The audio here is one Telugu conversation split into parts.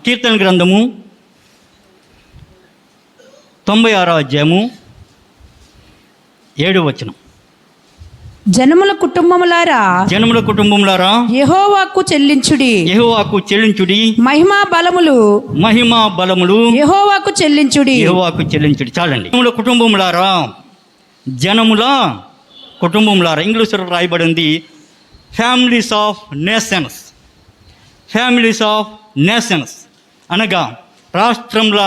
కీర్తన గ్రంథము 96వ అధ్యాయము 7వ వచనం. జనముల కుటుంబములారా యెహోవాకు చెల్లించుడి. మహిమా బలములు యెహోవాకు చెల్లించుడి. చాలండి. జనముల కుటుంబములారా ఇంగ్లీష్లో రాయబడింది ఫ్యామిలీస్ ఆఫ్ నేషన్స్ అనగా రాష్ట్రంల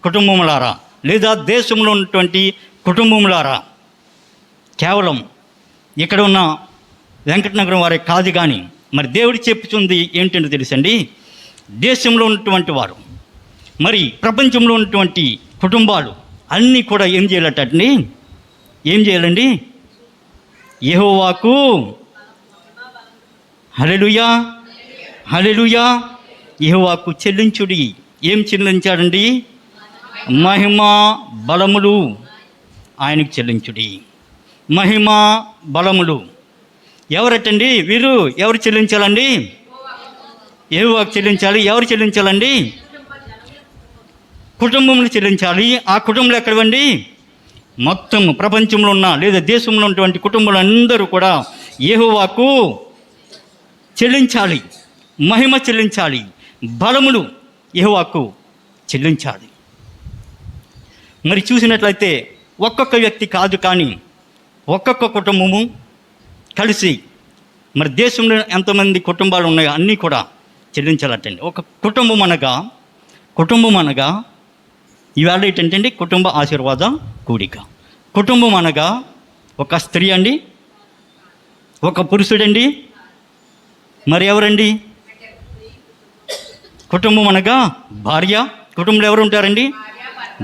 కుటుంబములారా లేదా దేశంలో ఉన్నటువంటి కుటుంబములారా. కేవలం ఇక్కడ ఉన్న వెంకటనగరం వారే కాదు, కానీ మరి దేవుడు చెప్పుతుంది ఏంటంటే తెలుసండి, దేశంలో ఉన్నటువంటి వారు మరి ప్రపంచంలో ఉన్నటువంటి కుటుంబాలు అన్నీ కూడా ఏం చేయాలండి? యెహోవాకు హల్లెలూయా యెహోవాకు చెల్లించుడి. ఏం చెల్లించాడండి? మహిమా బలములు ఆయనకు చెల్లించుడి. మహిమా బలములు ఎవరటండి? వీరు ఎవరు చెల్లించాలండి? యెహోవాకు చెల్లించాలి. ఎవరు చెల్లించాలండి? కుటుంబములు చెల్లించాలి. ఆ కుటుంబంలో ఎక్కడవండి? మొత్తం ప్రపంచంలో ఉన్న లేదా దేశంలో ఉన్నటువంటి కుటుంబాలందరూ కూడా యెహోవాకు చెల్లించాలి, మహిమ చెల్లించాలి, బలములు యెహోవాకు చెల్లించాలి. మరి చూసినట్లయితే ఒక్కొక్క వ్యక్తి కాదు, కానీ ఒక్కొక్క కుటుంబము కలిసి మరి దేశంలో ఎంతమంది కుటుంబాలు ఉన్నాయో అన్నీ కూడా చెల్లించాలటండి. ఒక కుటుంబం అనగా ఇవాళ ఏంటంటే కుటుంబ ఆశీర్వాద కూడిక. కుటుంబం అనగా ఒక స్త్రీ అండి, ఒక పురుషుడండి, మరి ఎవరండి? కుటుంబం అనగా భార్య. కుటుంబంలో ఎవరు ఉంటారండి?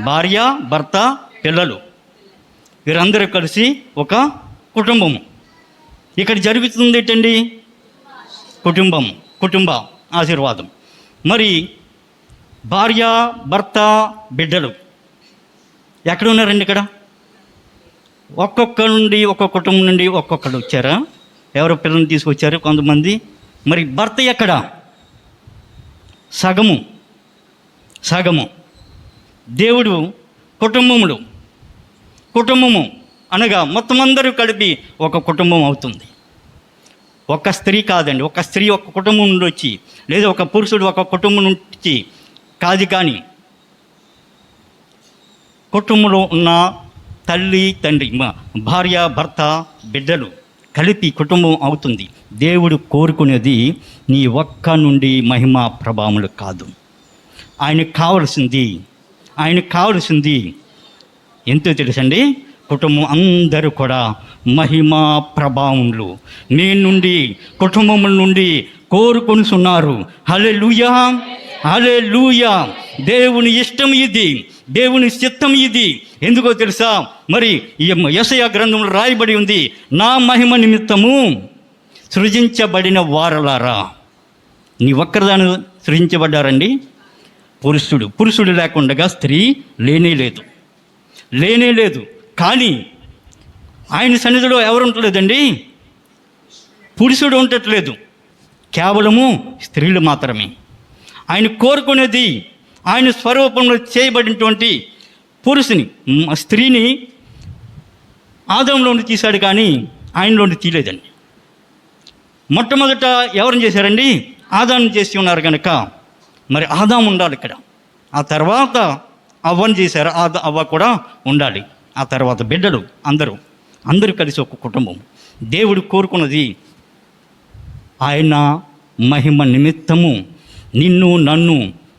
భార్య, భర్త, పిల్లలు, వీరందరూ కలిసి ఒక కుటుంబము. ఇక్కడ జరుగుతుంది ఏంటండి? కుటుంబ ఆశీర్వాదం. మరి భార్య, భర్త, బిడ్డలు ఎక్కడ ఉన్నారండి? ఇక్కడ ఒక్కొక్క కుటుంబం నుండి ఒక్కొక్కరు వచ్చారా? ఎవరో పిల్లల్ని తీసుకొచ్చారు కొంతమంది. మరి భర్త ఎక్కడ? సగము. దేవుడు కుటుంబము అనగా మొత్తం అందరూ కలిపి ఒక కుటుంబం అవుతుంది. ఒక స్త్రీ కాదండి. ఒక స్త్రీ ఒక కుటుంబం నుండి వచ్చి, లేదా ఒక పురుషుడు ఒక కుటుంబం నుంచి కాదు, కానీ కుటుంబంలో ఉన్న తల్లి, తండ్రి, భార్య, భర్త, బిడ్డలు కలిపి కుటుంబం అవుతుంది. దేవుడు కోరుకునేది నీ ఒక్క నుండి మహిమా ప్రభావములు కాదు. ఆయనకు కావలసింది ఎంతో తెలుసండి. కుటుంబం అందరూ కూడా మహిమా ప్రభావములు నీ నుండి, కుటుంబముల నుండి కోరుకొనిస్తున్నారు. హల్లెలూయా. దేవుని ఇష్టం ఇది, దేవుని చిత్తం ఇది. ఎందుకో తెలుసా? మరి యెషయా గ్రంథంలో రాయబడి ఉంది, నా మహిమ నిమిత్తము సృజించబడిన వారలారా. నీ ఒక్కరిదాని సృజించబడ్డారండి. పురుషుడు లేకుండా స్త్రీ లేనే లేదు. కానీ ఆయన సన్నిధిలో ఎవరు ఉండలేదండి? పురుషుడు ఉండట్లేదు, కేవలము స్త్రీలు మాత్రమే. ఆయన కోరుకునేది ఆయన స్వరూపంలో చేయబడినటువంటి స్త్రీని ఆదాములోని తీశాడు, కానీ ఆయనలోని తీయలేదండి. మొట్టమొదట ఎవరిని చేశారండి? ఆదాముని చేసి ఉన్నారు కనుక మరి ఆదాము ఉండాలి ఇక్కడ. ఆ తర్వాత అవ్వని చేశారు, అవ్వ కూడా ఉండాలి. ఆ తర్వాత బిడ్డలు అందరూ కలిసి ఒక కుటుంబం. దేవుడు కోరుకున్నది ఆయన మహిమ నిమిత్తము నిన్ను నన్ను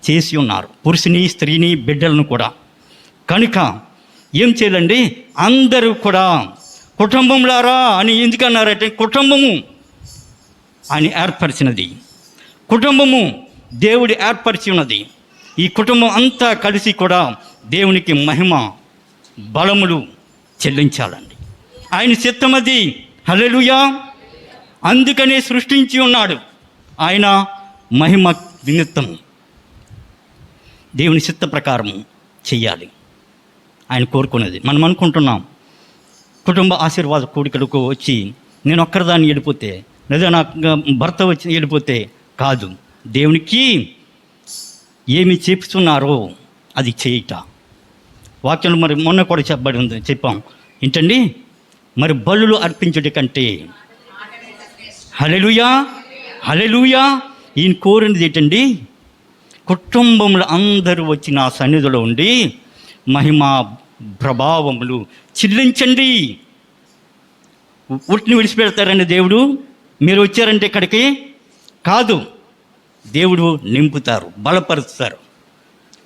చేసి ఉన్నారు, పురుషుని, స్త్రీని, బిడ్డలను కూడా. కనుక ఏం చేయాలండి? అందరూ కూడా కుటుంబంలారా అని ఎందుకన్నారంటే, కుటుంబము ఆయన ఏర్పరిచినది, కుటుంబము దేవుడు ఏర్పరిచి ఉన్నది. ఈ కుటుంబం అంతా కలిసి కూడా దేవునికి మహిమ బలములు చెల్లించాలండి. ఆయన చిత్తమది. హల్లెలూయా. అందుకనే సృష్టించి ఉన్నాడు. ఆయన మహిమ నిమిత్తం దేవుని చిత్త ప్రకారము చెయ్యాలి ఆయన కోరుకునేది. మనం అనుకుంటున్నాం కుటుంబ ఆశీర్వాద కూడికలకు వచ్చి నేను ఒక్కరిదాన్ని వెళ్ళిపోతే, లేదా నాకు భర్త వచ్చి వెళ్ళిపోతే కాదు. దేవునికి ఏమి చెప్తున్నారో అది చేయట. వాక్యం మరి మొన్న కూడా చెప్పాం ఏంటండి, మరి బలులు అర్పించుట కంటే హల్లెలూయా హల్లెలూయా ఈయన కోరినది ఏంటండి, కుటుంబంలో అందరూ వచ్చి నా సన్నిధిలో ఉండి మహిమా ప్రభావములు చెల్లించండి. ఉట్టిని విడిచిపెడతారండి దేవుడు? మీరు వచ్చారంటే ఇక్కడికి కాదు, దేవుడు నింపుతారు, బలపరుస్తారు.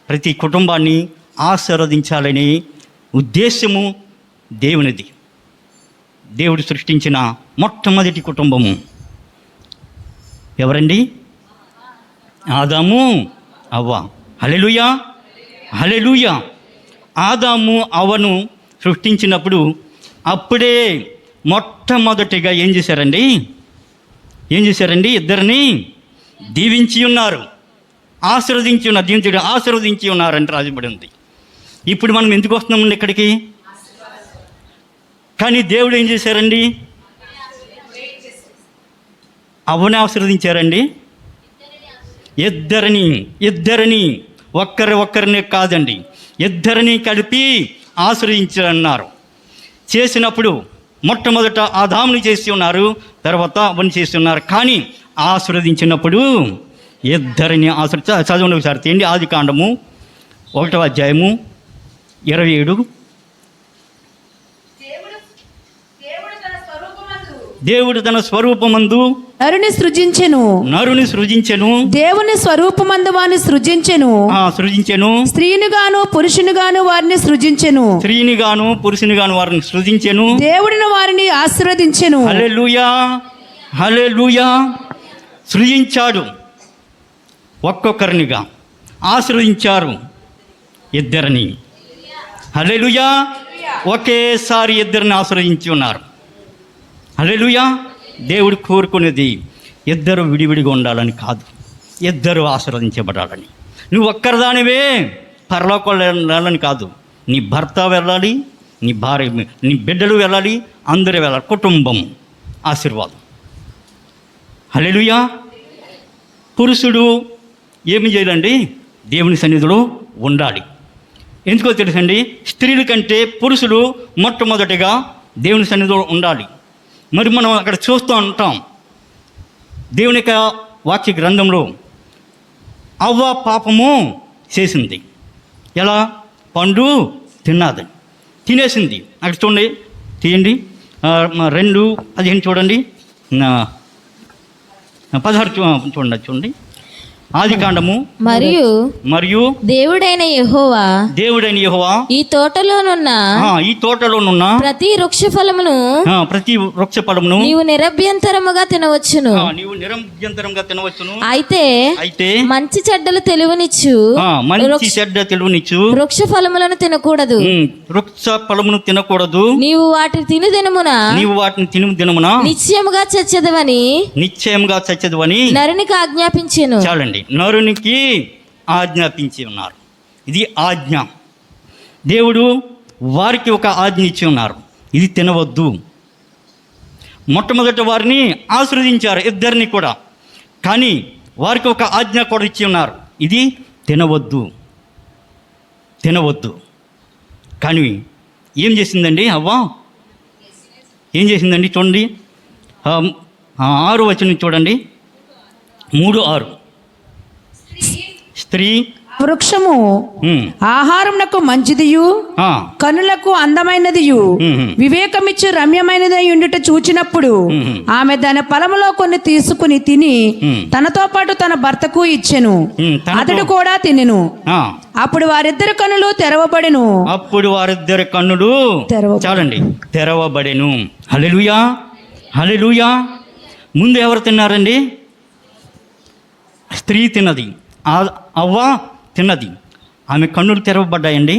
ప్రతి కుటుంబాన్ని ఆశీర్వదించాలనే ఉద్దేశము దేవునిది. దేవుడు సృష్టించిన మొట్టమొదటి కుటుంబము ఎవరండి? ఆదాము అవ్వ. హల్లెలూయా హల్లెలూయా. ఆదాము అవ్వను సృష్టించినప్పుడు అప్పుడే మొట్టమొదటిగా ఏం చేశారండి? ఇద్దరిని దీవించి ఉన్నారు, ఆశీర్వదించి ఉన్నారు. దీవించి ఆశీర్వదించి ఉన్నారంటే రాజబడి ఉంది. ఇప్పుడు మనం ఎందుకు వస్తున్నామండి ఇక్కడికి? కానీ దేవుడు ఏం చేశారండి? అవ్వని ఆశీర్వదించారండి. ఇద్దరిని ఒక్కరినే కాదండి, ఇద్దరిని కలిపి ఆశ్రయించారన్నారు. చేసినప్పుడు మొట్టమొదట ఆదాముని చేసి ఉన్నారు, తర్వాత అవ్వని చేసి ఉన్నారు. కానీ ఆశీర్వదించినప్పుడు ఇద్దరిని చదవండి ఒకసారి తీయండి. ఆదికాండము 1వ అధ్యాయము 27. దేవుడు తన స్వరూపమందు నరుని సృజించెను. దేవుని స్వరూపమందు వారిని సృజించెను. స్త్రీనిగాను పురుషునిగాను వారిని సృజించెను. దేవుడిని వారిని ఆశీర్వదించెను. హల్లెలూయా హల్లెలూయా. సృజించాడు, ఒక్కొక్కరినిగా ఆశీర్వదించారు ఇద్దరిని. హల్లెలూయా. ఒకేసారి ఇద్దరిని ఆశీర్వదించి ఉన్నారు. హల్లెలూయా. దేవుడు కోరుకునేది ఇద్దరు విడివిడిగా ఉండాలని కాదు, ఇద్దరు ఆశీర్వదించబడాలని. నువ్వు ఒక్కరిదానివే పరలోకం వెళ్ళాలని కాదు, నీ భర్త వెళ్ళాలి, నీ భార్య, నీ బిడ్డలు వెళ్ళాలి, అందరూ వెళ్ళాలి. కుటుంబం ఆశీర్వాదం. హల్లెలూయా. పురుషుడు ఏమి చేయాలండి? దేవుని సన్నిధిలో ఉండాలి. ఎందుకో తెలుసండి, స్త్రీల కంటే పురుషులు మొట్టమొదటిగా దేవుని సన్నిధిలో ఉండాలి. మరి మనం అక్కడ చూస్తూ ఉంటాం, దేవుని యొక్క వాక్య గ్రంథంలో అవ్వ పాపము చేసింది. ఎలా? పండు తినేసింది. అక్కడ చూడండి, తీయండి 2:15 చూడండి, 16 చూడండి. ఆదికాండము మరియు దేవుడైన యెహోవా ఈ తోటలోనున్న ప్రతి వృక్ష ఫలమును నీవు నిరభ్యంతరముగా తినవచ్చును. అయితే మంచి చెడ్డలు తెలివినిచ్చు వృక్ష ఫలములను తినకూడదు. నీవు వాటిని తిను దినమున నిశ్చయముగా చచ్చెదవని నరునికి ఆజ్ఞాపించెను. చాలండి, నరునికి ఆజ్ఞాపించి ఉన్నారు. ఇది ఆజ్ఞ. దేవుడు వారికి ఒక ఆజ్ఞ ఇచ్చి ఉన్నారు, ఇది తినవద్దు. మొట్టమొదటి వారిని ఆశీర్వదించారు, ఇద్దరిని కూడా. కానీ వారికి ఒక ఆజ్ఞ కూడా ఇచ్చి ఉన్నారు, ఇది తినవద్దు. కానీ ఏం చేసిందండి అవ్వ? ఏం చేసిందండి? చూడండి 6వ వచనం చూడండి, 3:6. స్త్రీ వృక్షము ఆహారమునకు మంచిదియు కనులకు అందమైనదియు వివేకమిచ్చు రమ్యమైనది ఉండుట చూచినప్పుడు ఆమె దాని ఫలములో కొన్ని తీసుకుని తిని తనతో పాటు తన భర్తకు ఇచ్చెను. అతడు కూడా తినెను. అప్పుడు వారిద్దరి కన్నులు తెరవబడెను. చాలండి, తెరవబడెను. హల్లెలూయా హల్లెలూయా. ముందు ఎవరు తిన్నారండి? స్త్రీ తిన్నది, అవ్వ తిన్నది. ఆమె కన్నులు తెరవబడ్డాయండి?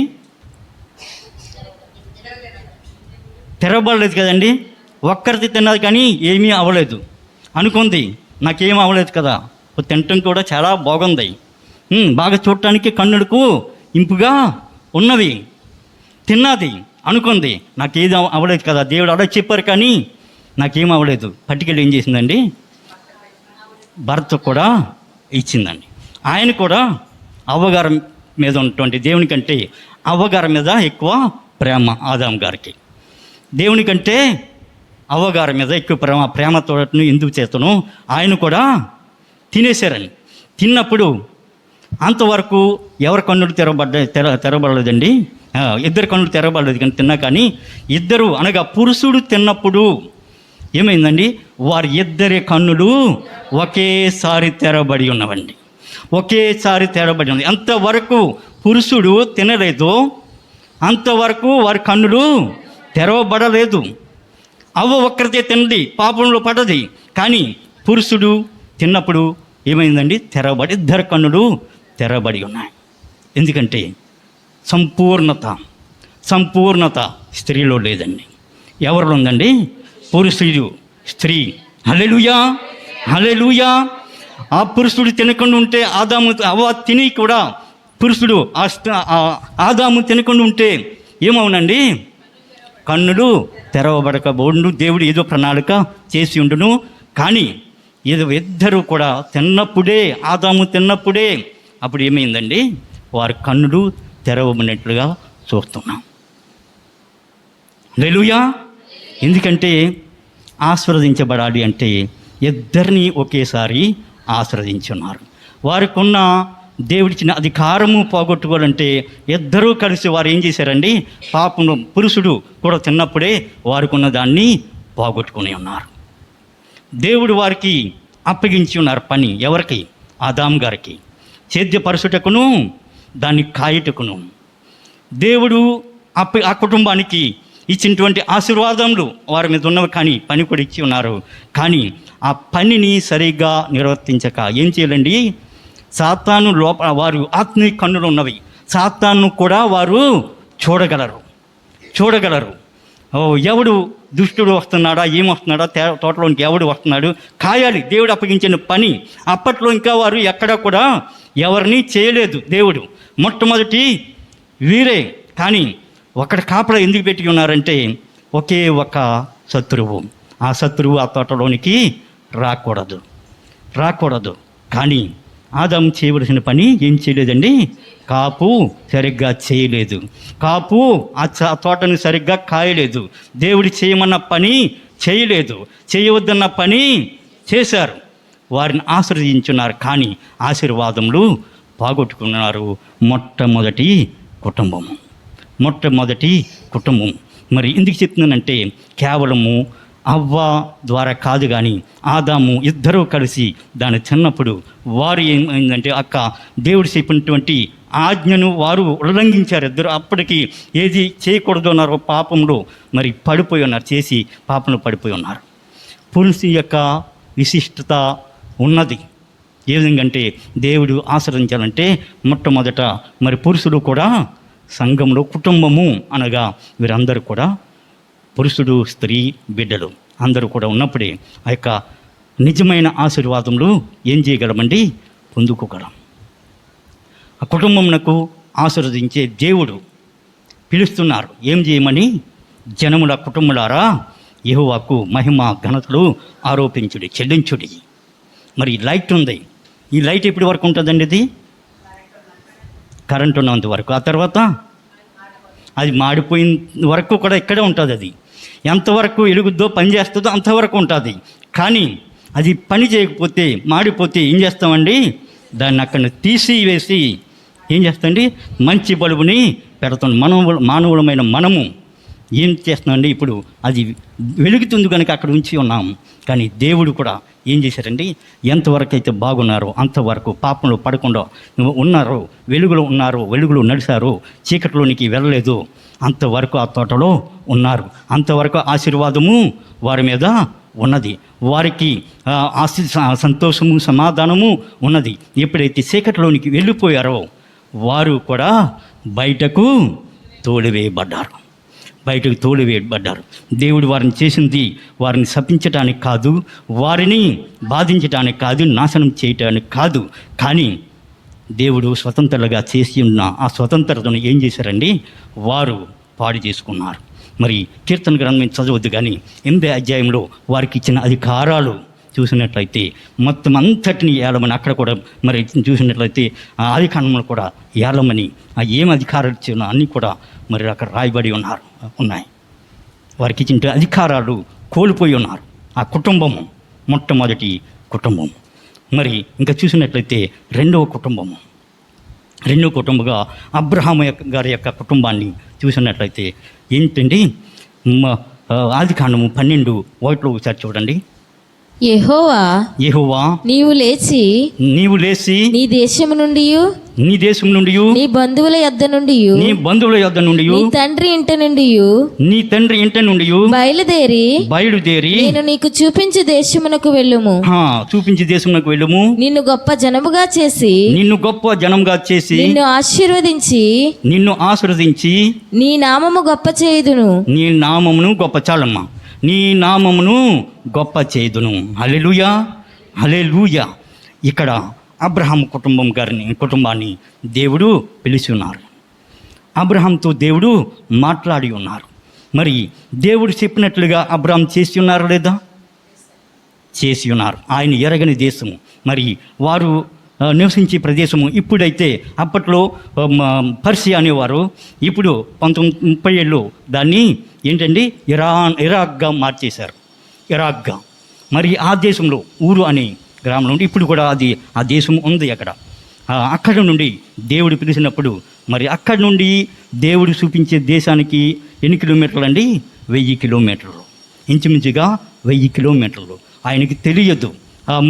తెరవబడలేదు కదండి. ఒక్కరిది తిన్నది కానీ ఏమీ అవ్వలేదు. అనుకుంది, నాకేం అవ్వలేదు కదా, తినటం కూడా చాలా బాగుంది, బాగా చూడటానికి కన్నులకు ఇంపుగా ఉన్నవి. తిన్నది, అనుకుంది, నాకేది అవ్వలేదు కదా, దేవుడు అలా చెప్పారు కానీ నాకేం అవ్వలేదు. పట్టుకెళ్ళి ఏం చేసిందండి? భర్త కూడా ఇచ్చిందండి. ఆయన కూడా అవ్వగారి మీద ఉన్నటువంటి దేవుని కంటే అవ్వగారి మీద ఎక్కువ ప్రేమ ఆదాం గారికి. దేవుని కంటే అవ్వగారి మీద ఎక్కువ ప్రేమతో ఎందుకు చేతను ఆయన కూడా తినేశారని. తిన్నప్పుడు అంతవరకు ఎవరి కన్నులు తెరవబడలేదండి, ఇద్దరు కన్నులు తెరవబడలేదు. కానీ తిన్నా కానీ ఇద్దరు అనగా పురుషుడు తిన్నప్పుడు ఏమైందండి, వారి ఇద్దరి కన్నులు ఒకేసారి తెరవబడి ఉన్నవండి. ఒకేసారి తెరవబడి ఉంది. అంతవరకు పురుషుడు తినలేదు, అంతవరకు వారి కన్నులు తెరవబడలేదు. అవ్వ ఒక్కరితే తిన్నది, పాపంలో పడ్డది. కానీ పురుషుడు తిన్నప్పుడు ఏమైందండి, తెరవబడి ఇద్దరు కన్నులు తెరవబడి ఉన్నాయి. ఎందుకంటే సంపూర్ణత స్త్రీలో లేదండి. ఎవరిలో ఉందండి? పురుషుడు, స్త్రీ. హల్లెలూయా, హల్లెలూయా. ఆ పురుషుడు తినకుండా ఉంటే ఆదాము అవ్వ తిని కూడా పురుషుడు ఆదాము తినకుండా ఉంటే ఏమవునండి, కన్నులు తెరవబడకబోండు. దేవుడు ఏదో ప్రణాళిక చేసి ఉండును. కానీ ఏదో ఇద్దరు కూడా తిన్నప్పుడే, ఆదాము తిన్నప్పుడే అప్పుడు ఏమైందండి, వారి కన్నులు తెరవబడినట్లుగా చూస్తున్నాం. హల్లెలూయా. ఎందుకంటే ఆశీర్వదించబడాలి అంటే ఇద్దరిని ఒకేసారి ఆశీర్వదించున్నారు. వారికి ఉన్న దేవుడిచ్చిన అధికారము పోగొట్టుకోవాలంటే ఇద్దరూ కలిసి వారు ఏం చేశారండి, పాపము పురుషుడు కూడా తిన్నప్పుడే వారికి ఉన్న దాన్ని పోగొట్టుకుని ఉన్నారు. దేవుడు వారికి అప్పగించి ఉన్నారు పని. ఎవరికి? ఆదాం గారికి. సేద్యపరచుటకును దాన్ని కాయుటకును దేవుడు ఆ కుటుంబానికి ఇచ్చినటువంటి ఆశీర్వాదములు వారి మీద ఉన్నవి. కానీ పని కూడా ఇచ్చి ఉన్నారు. కానీ ఆ పనిని సరిగ్గా నిర్వర్తించక ఏం చేయాలండి, సాతాను లోపల వారు ఆత్మీయ కన్నులు ఉన్నవి. సాతాను కూడా వారు చూడగలరు. ఎవడు దుష్టుడు వస్తున్నాడా, ఏమొస్తున్నాడా, తోటలోనికి ఎవడు వస్తున్నాడు, కాయాలి. దేవుడు అప్పగించిన పని. అప్పట్లో ఇంకా వారు ఎక్కడ కూడా ఎవరిని చేయలేదు దేవుడు. మొట్టమొదటి వీరే. కానీ ఒకటి కాపలా ఎందుకు పెట్టి ఉన్నారంటే ఒకే ఒక శత్రువు. ఆ శత్రువు ఆ తోటలోనికి రాకూడదు. కానీ ఆదాము చేయవలసిన పని ఏం చేయలేదండి, కాపు సరిగ్గా చేయలేదు. కాపు ఆ తోటను సరిగ్గా కాయలేదు. దేవుడు చేయమన్న పని చేయలేదు. చేయవద్దన్న పని చేశారు. వారిని ఆశీర్వదించున్నారు. కానీ ఆశీర్వాదములు పోగొట్టుకున్నారు. మొట్టమొదటి కుటుంబం. మరి ఎందుకు చెప్తున్నానంటే కేవలము అవ్వ ద్వారా కాదు, కానీ ఆదాము ఇద్దరూ కలిసి దాన్ని చిన్నప్పుడు వారు ఏమైందంటే దేవుడు చెప్పినటువంటి ఆజ్ఞను వారు ఉల్లంఘించారు ఇద్దరు. అప్పటికి ఏది చేయకూడదు అన్నారో పాపంలో మరి పడిపోయి ఉన్నారు, చేసి పాపంలో పడిపోయి ఉన్నారు. పురుషు యొక్క విశిష్టత ఉన్నది. ఏ విధంగా అంటే దేవుడు ఆశ్రయించాలంటే మొట్టమొదట మరి పురుషుడు కూడా సంఘంలో కుటుంబము అనగా వీరందరూ కూడా పురుషుడు, స్త్రీ, బిడ్డలు అందరూ కూడా ఉన్నప్పుడే ఆ యొక్క నిజమైన ఆశీర్వాదములు ఏం చేయగలమండి, పొందుకోగలం. ఆ కుటుంబమునకు ఆశీర్వదించే దేవుడు పిలుస్తున్నారు. ఏం చేయమని? జనముల కుటుంబులారా యెహోవాకు మహిమ ఘనతలు ఆరోపించుడి, చెల్లించుడి. మరి లైట్ ఉంది. ఈ లైట్ ఎప్పటి వరకు ఉంటుందండి? ఇది కరెంట్ ఉన్నంత వరకు. ఆ తర్వాత అది మాడిపోయిన వరకు కూడా ఇక్కడే ఉంటుంది. అది ఎంతవరకు వెలుగుద్దో, పని చేస్తుందో అంతవరకు ఉంటుంది. కానీ అది పని చేయకపోతే, మాడిపోతే ఏం చేస్తామండి, దాన్ని అక్కడ తీసివేసి ఏం చేస్తామండి, మంచి బల్బుని పెడతాం. మానవులమైన మనము ఏం చేస్తున్నామండి, ఇప్పుడు అది వెలుగుతుంది కనుక అక్కడ ఉంచి ఉన్నాము. కానీ దేవుడు కూడా ఏం చేశారండి, ఎంతవరకు అయితే బాగున్నారో అంతవరకు పాపంలో పడకుండా ఉన్నారో, వెలుగులో నడిచారో, చీకటిలోనికి వెళ్ళలేదు, అంతవరకు ఆ తోటలో ఉన్నారు. అంతవరకు ఆశీర్వాదము వారి మీద ఉన్నది. వారికి సంతోషము, సమాధానము ఉన్నది. ఎప్పుడైతే చీకటిలోనికి వెళ్ళిపోయారో వారు కూడా బయటకు తోలివేయబడ్డారు. దేవుడు వారిని చేసింది వారిని శపించటానికి కాదు, వారిని బాధించటానికి కాదు, నాశనం చేయటానికి కాదు. కానీ దేవుడు స్వతంత్రులుగా చేసి ఉన్న ఆ స్వతంత్రతను ఏం చేశారండి, వారు పాడు చేసుకున్నారు. మరి కీర్తన గ్రంథం చదవద్దు, కానీ 8వ అధ్యాయంలో వారికి ఇచ్చిన అధికారాలు చూసినట్లయితే మొత్తం అంతటిని ఏలమని అక్కడ కూడా మరి చూసినట్లయితే ఆ అధికారంలో కూడా ఏలమని ఆ ఏం అధికారాలు ఇచ్చినా అన్నీ కూడా మరి అక్కడ రాయబడి ఉన్నాయి. వారికి ఇచ్చిన అధికారాలు కోల్పోయి ఉన్నారు. ఆ కుటుంబము మొట్టమొదటి కుటుంబం. మరి ఇంకా చూసినట్లయితే రెండవ కుటుంబంగా అబ్రహాము గారి యొక్క కుటుంబాన్ని చూసినట్లయితే ఏంటండి, ఆదికాండము 12:1 ఒకసారి చూడండి. యెహోవా నీవు లేచి నీ దేశము నుండి నీ బంధువుల యొద్ద నుండి నీ తండ్రి ఇంట నుండి బయలుదేరి నేను నీకు చూపించే దేశమునకు వెళ్ళుము. నిన్ను గొప్ప జనముగా చేసి నిన్ను ఆశీర్వదించి నీ నామము గొప్ప చేయుదును. నీ నామమును గొప్ప చేయుదును. హల్లెలూయా, హల్లెలూయా. ఇక్కడ అబ్రహాం కుటుంబాన్ని దేవుడు పిలిచి ఉన్నారు. అబ్రహాంతో దేవుడు మాట్లాడి ఉన్నారు. మరి దేవుడు చెప్పినట్లుగా అబ్రహాం చేసి ఉన్నారా లేదా? చేసి ఉన్నారు. ఆయన ఎరగని దేశము, మరి వారు నివసించే ప్రదేశము. ఇప్పుడైతే అప్పట్లో పర్షియా అనేవారు, ఇప్పుడు 1937లో దాన్ని ఏంటండి ఇరాక్గా మార్చేశారు. ఇరాక్గా మరి ఆ దేశంలో ఊరు అనే గ్రామం నుండి ఇప్పుడు కూడా ఆ దేశం ఉంది. అక్కడ నుండి దేవుడు పిలిచినప్పుడు మరి అక్కడి నుండి దేవుడు చూపించే దేశానికి ఎన్ని కిలోమీటర్లు అండి? 1000 కిలోమీటర్లు, ఇంచుమించుగా 1000 కిలోమీటర్లు. ఆయనకి తెలియదు,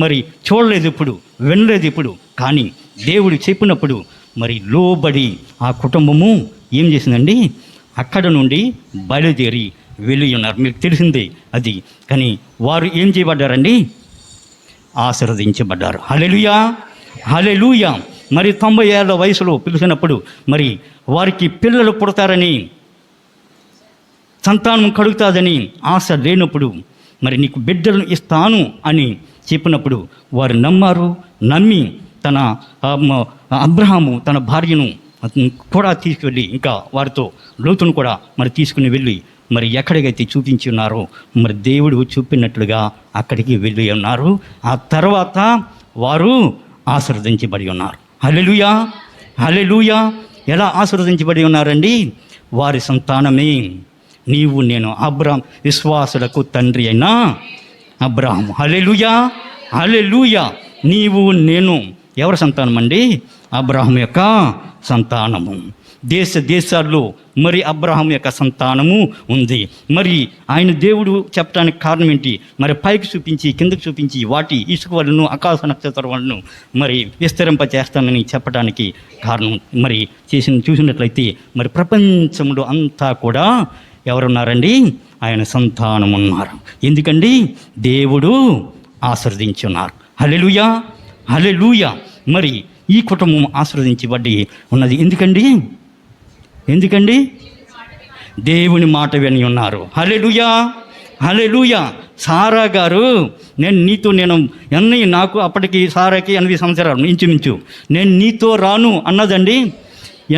మరి చూడలేదు, ఇప్పుడు వినలేదు. ఇప్పుడు కానీ దేవుడు చెప్పినప్పుడు మరి లోబడి ఆ కుటుంబము ఏం చేసిందండి? అక్కడ నుండి బయలుదేరి వెళ్ళి ఉన్నారు. మీకు తెలిసిందే అది. కానీ వారు ఏం చేయబడ్డారండి? ఆశీర్వదించబడ్డారు. హల్లెలూయా, హల్లెలూయా. మరి 90 ఏళ్ల వయసులో పిలిచినప్పుడు మరి వారికి పిల్లలు పుడతారని, సంతానం కలుగుతుందని ఆశ లేనప్పుడు మరి నీకు బిడ్డలను ఇస్తాను అని చెప్పినప్పుడు వారు నమ్మి తన అబ్రహాము తన భార్యను కూడా తీసుకువెళ్ళి, ఇంకా వారితో లోతును కూడా మరి తీసుకుని వెళ్ళి మరి ఎక్కడికైతే చూపించి ఉన్నారో మరి దేవుడు చూపినట్లుగా అక్కడికి వెళ్ళి ఉన్నారు. ఆ తర్వాత వారు ఆశీర్వదించబడి ఉన్నారు. హల్లెలూయా, హల్లెలూయా. ఎలా ఆశీర్వదించబడి ఉన్నారండి? వారి సంతానమే నీవు నేను. అబ్రహాం విశ్వాసులకు తండ్రి అయిన అబ్రహాము. హల్లెలూయా, హల్లెలూయా. నీవు నేను ఎవరి సంతానం అండి? అబ్రహాం యొక్క సంతానము. దేశాల్లో మరి అబ్రహాం యొక్క సంతానము ఉంది. మరి ఆయన దేవుడు చెప్పడానికి కారణం ఏంటి? మరి పైకి చూపించి కిందకి చూపించి వాటి ఇసుక వలను ఆకాశ నక్షత్రం వలను మరి విస్తరింపచేస్తానని చెప్పడానికి కారణం. మరి చూసినట్లయితే మరి ప్రపంచంలో అంతా కూడా ఎవరున్నారండి? ఆయన సంతానం ఉన్నారు. ఎందుకండి? దేవుడు ఆశీర్వదించున్నారు. హల్లెలూయా, హల్లెలూయా. మరి ఈ కుటుంబం ఆశీర్వదించబడి ఉన్నది ఎందుకండి? దేవుని మాట విని ఉన్నారు. హల్లెలూయా, హల్లెలూయా. సారా గారు నేను నాకు అప్పటికి సారాకి 80 సంవత్సరాలు ఇంచుమించు, నేను నీతో రాను అన్నదండి.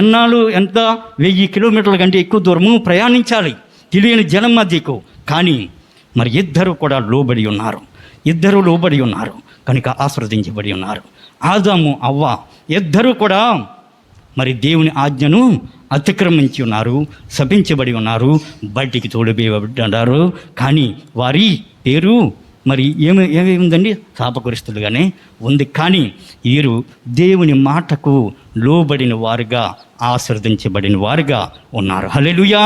ఎన్నాళ్ళు? ఎంత? 1000 కిలోమీటర్ల కంటే ఎక్కువ దూరము ప్రయాణించాలి తెలియని జనం మధ్యకు. కానీ మరి ఇద్దరు కూడా లోబడి ఉన్నారు కనుక ఆశీర్వదించబడి ఉన్నారు. ఆదాము అవ్వ ఇద్దరు కూడా మరి దేవుని ఆజ్ఞను అతిక్రమించి ఉన్నారు, శపించబడి ఉన్నారు, బయటికి తోడిపోయబడ్డారు. కానీ వారి పేరు మరి ఏమేముందండి? శాపగ్రస్తులుగానే ఉంది. కానీ వీరు దేవుని మాటకు లోబడిన వారుగా, ఆశీర్వదించబడిన వారుగా ఉన్నారు. హల్లెలూయా,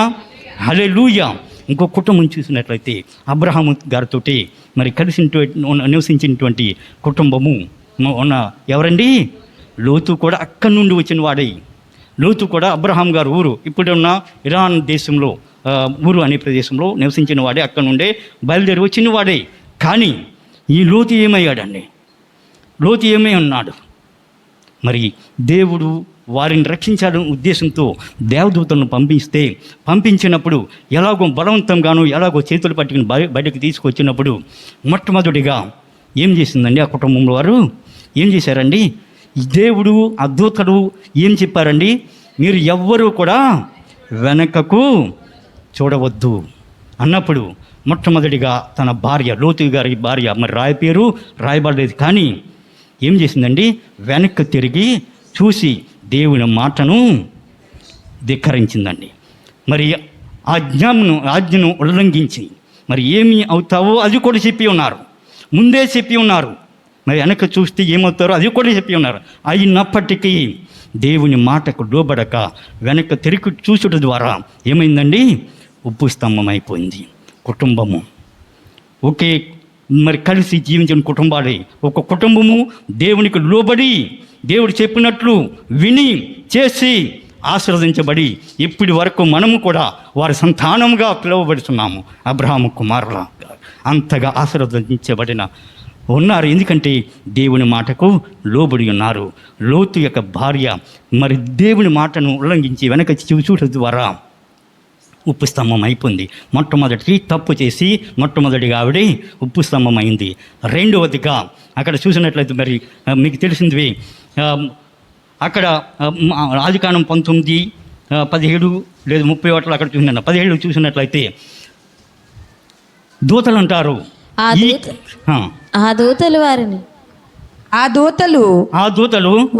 హల్లెలూయా. ఇంకో కుటుంబం చూసినట్లయితే అబ్రహాము గారితో మరి కలిసి నివసించినటువంటి కుటుంబము ఉన్న ఎవరండి? లోతు కూడా అక్కడి నుండి వచ్చిన వాడే. లోతు కూడా అబ్రహాం గారు ఊరు ఇప్పుడున్న ఇరాన్ దేశంలో ఊరు అనే ప్రదేశంలో నివసించిన వాడే, అక్కడ నుండే బయలుదేరి వచ్చిన వాడే. కానీ ఈ లోతు ఏమయ్యాడండి? లోతు ఏమై ఉన్నాడు? మరి దేవుడు వారిని రక్షించాలనే ఉద్దేశంతో దేవదూతలను పంపించినప్పుడు ఎలాగో బలవంతంగాను ఎలాగో చేతులు పట్టుకుని బయటకు తీసుకొచ్చినప్పుడు మొట్టమొదటిగా ఏం చేసిందండి? ఆ కుటుంబంలో వారు ఏం చేశారండి? దేవుడు ఆ దూతలు ఏం చెప్పారండి? మీరు ఎవ్వరూ కూడా వెనకకు చూడవద్దు అన్నప్పుడు మొట్టమొదటిగా తన భార్య, లోతు గారి భార్య, మరి పేరు రాయబడలేదు, కానీ ఏం చేసిందండి, వెనక్కి తిరిగి చూసి దేవుని మాటను ధిక్కరించిందండి. మరి ఆజ్ఞను ఉల్లంఘించి మరి ఏమి అవుతావో అది కూడా చెప్పి ఉన్నారు, ముందే చెప్పి ఉన్నారు. మరి వెనక్కి చూస్తే ఏమవుతారో అది కూడా చెప్పి ఉన్నారు. అయినప్పటికీ దేవుని మాటకు లోబడక వెనక్కి తిరిగి చూసుట ద్వారా ఏమైందండి, ఉప్పు స్తంభం అయిపోయింది కుటుంబము. ఒకే మరి కలిసి జీవించిన కుటుంబాలే, ఒక కుటుంబము దేవునికి లోబడి దేవుడు చెప్పినట్లు విని చేసి ఆశీర్వదించబడి ఇప్పటి వరకు మనము కూడా వారి సంతానంగా పిలువబడుతున్నాము. అబ్రహాము కుమారుల అంతగా ఆశీర్వదించబడిన ఉన్నారు, ఎందుకంటే దేవుని మాటకు లోబడి ఉన్నారు. లోతు యొక్క భార్య మరి దేవుని మాటను ఉల్లంఘించి వెనక చూడటం ద్వారా ఉప్పు స్తంభం అయిపోయింది. మొట్టమొదటి తప్పు చేసి మొట్టమొదటిగా ఆవిడ ఉప్పు స్తంభం అయింది. రెండవదిగా అక్కడ చూసినట్లయితే మరి మీకు తెలిసింది, అక్కడ ఆదికాండం 19:17 లేదు 30 అక్కడ చూసిన 17 చూసినట్లయితే దూతలు అంటారు, ఆ దూతలు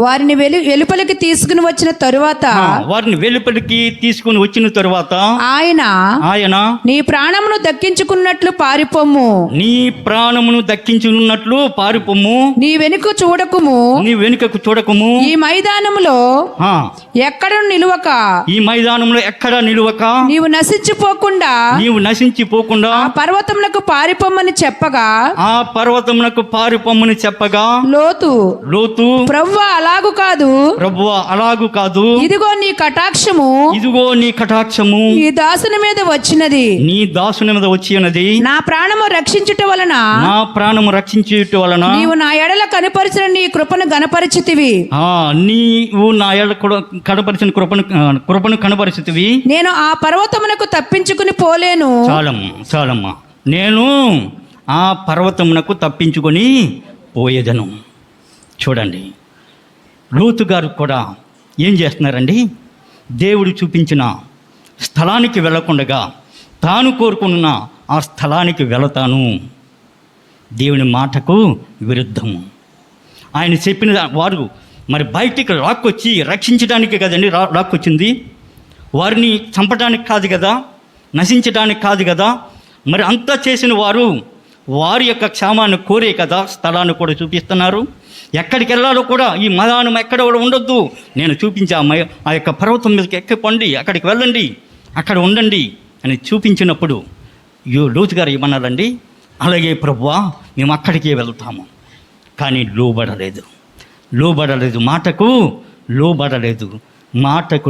వారిని వెలుపలికి తీసుకుని వచ్చిన తరువాత ఆయన నీ ప్రాణమును దక్కించుకున్నట్లు పారిపోము, నీ వెనుకకు చూడకుము, ఈ మైదానములో ఎక్కడ నిలువక నీవు నశించిపోకుండా ఆ పర్వతమునకు పారిపోమని చెప్పగా లోతు ప్రభువా అలాగు కాదు, ఇదిగో నీ కటాక్షము ఈ దాసుని మీద వచ్చినది, నా ప్రాణము రక్షించుట వలన నీవు నా ఎడల కనపరిచిన నీ కృపను గణపరిచితివి, నేను ఆ పర్వతమునకు తప్పించుకుని పోలేను. చాలమ్మా, నేను ఆ పర్వతమునకు తప్పించుకొని పోయేదను. చూడండి, లోతు గారు కూడా ఏం చేస్తున్నారండి, దేవుడు చూపించిన స్థలానికి వెళ్ళకుండా తాను కోరుకున్న ఆ స్థలానికి వెళతాను. దేవుని మాటకు విరుద్ధము. ఆయన చెప్పిన వారు మరి బయటికి లాక్కొచ్చి రక్షించడానికి కదండి లాక్కొచ్చింది, వారిని చంపడానికి కాదు కదా, నశించడానికి కాదు కదా. మరి అంతా చేసిన వారి యొక్క క్షేమాన్ని కోరే కదా స్థలాన్ని కూడా చూపిస్తున్నారు. ఎక్కడికి వెళ్ళాలో కూడా ఈ మైదానం ఎక్కడ కూడా ఉండొద్దు, నేను చూపించే ఆ యొక్క పర్వతం మీదకి ఎక్కిపండి, అక్కడికి వెళ్ళండి, అక్కడ ఉండండి అని చూపించినప్పుడు లోతు గారు ఏమన్నారండి, అలాగే ప్రభువా మేము అక్కడికే వెళ్తాము. కానీ లోబడలేదు, మాటకు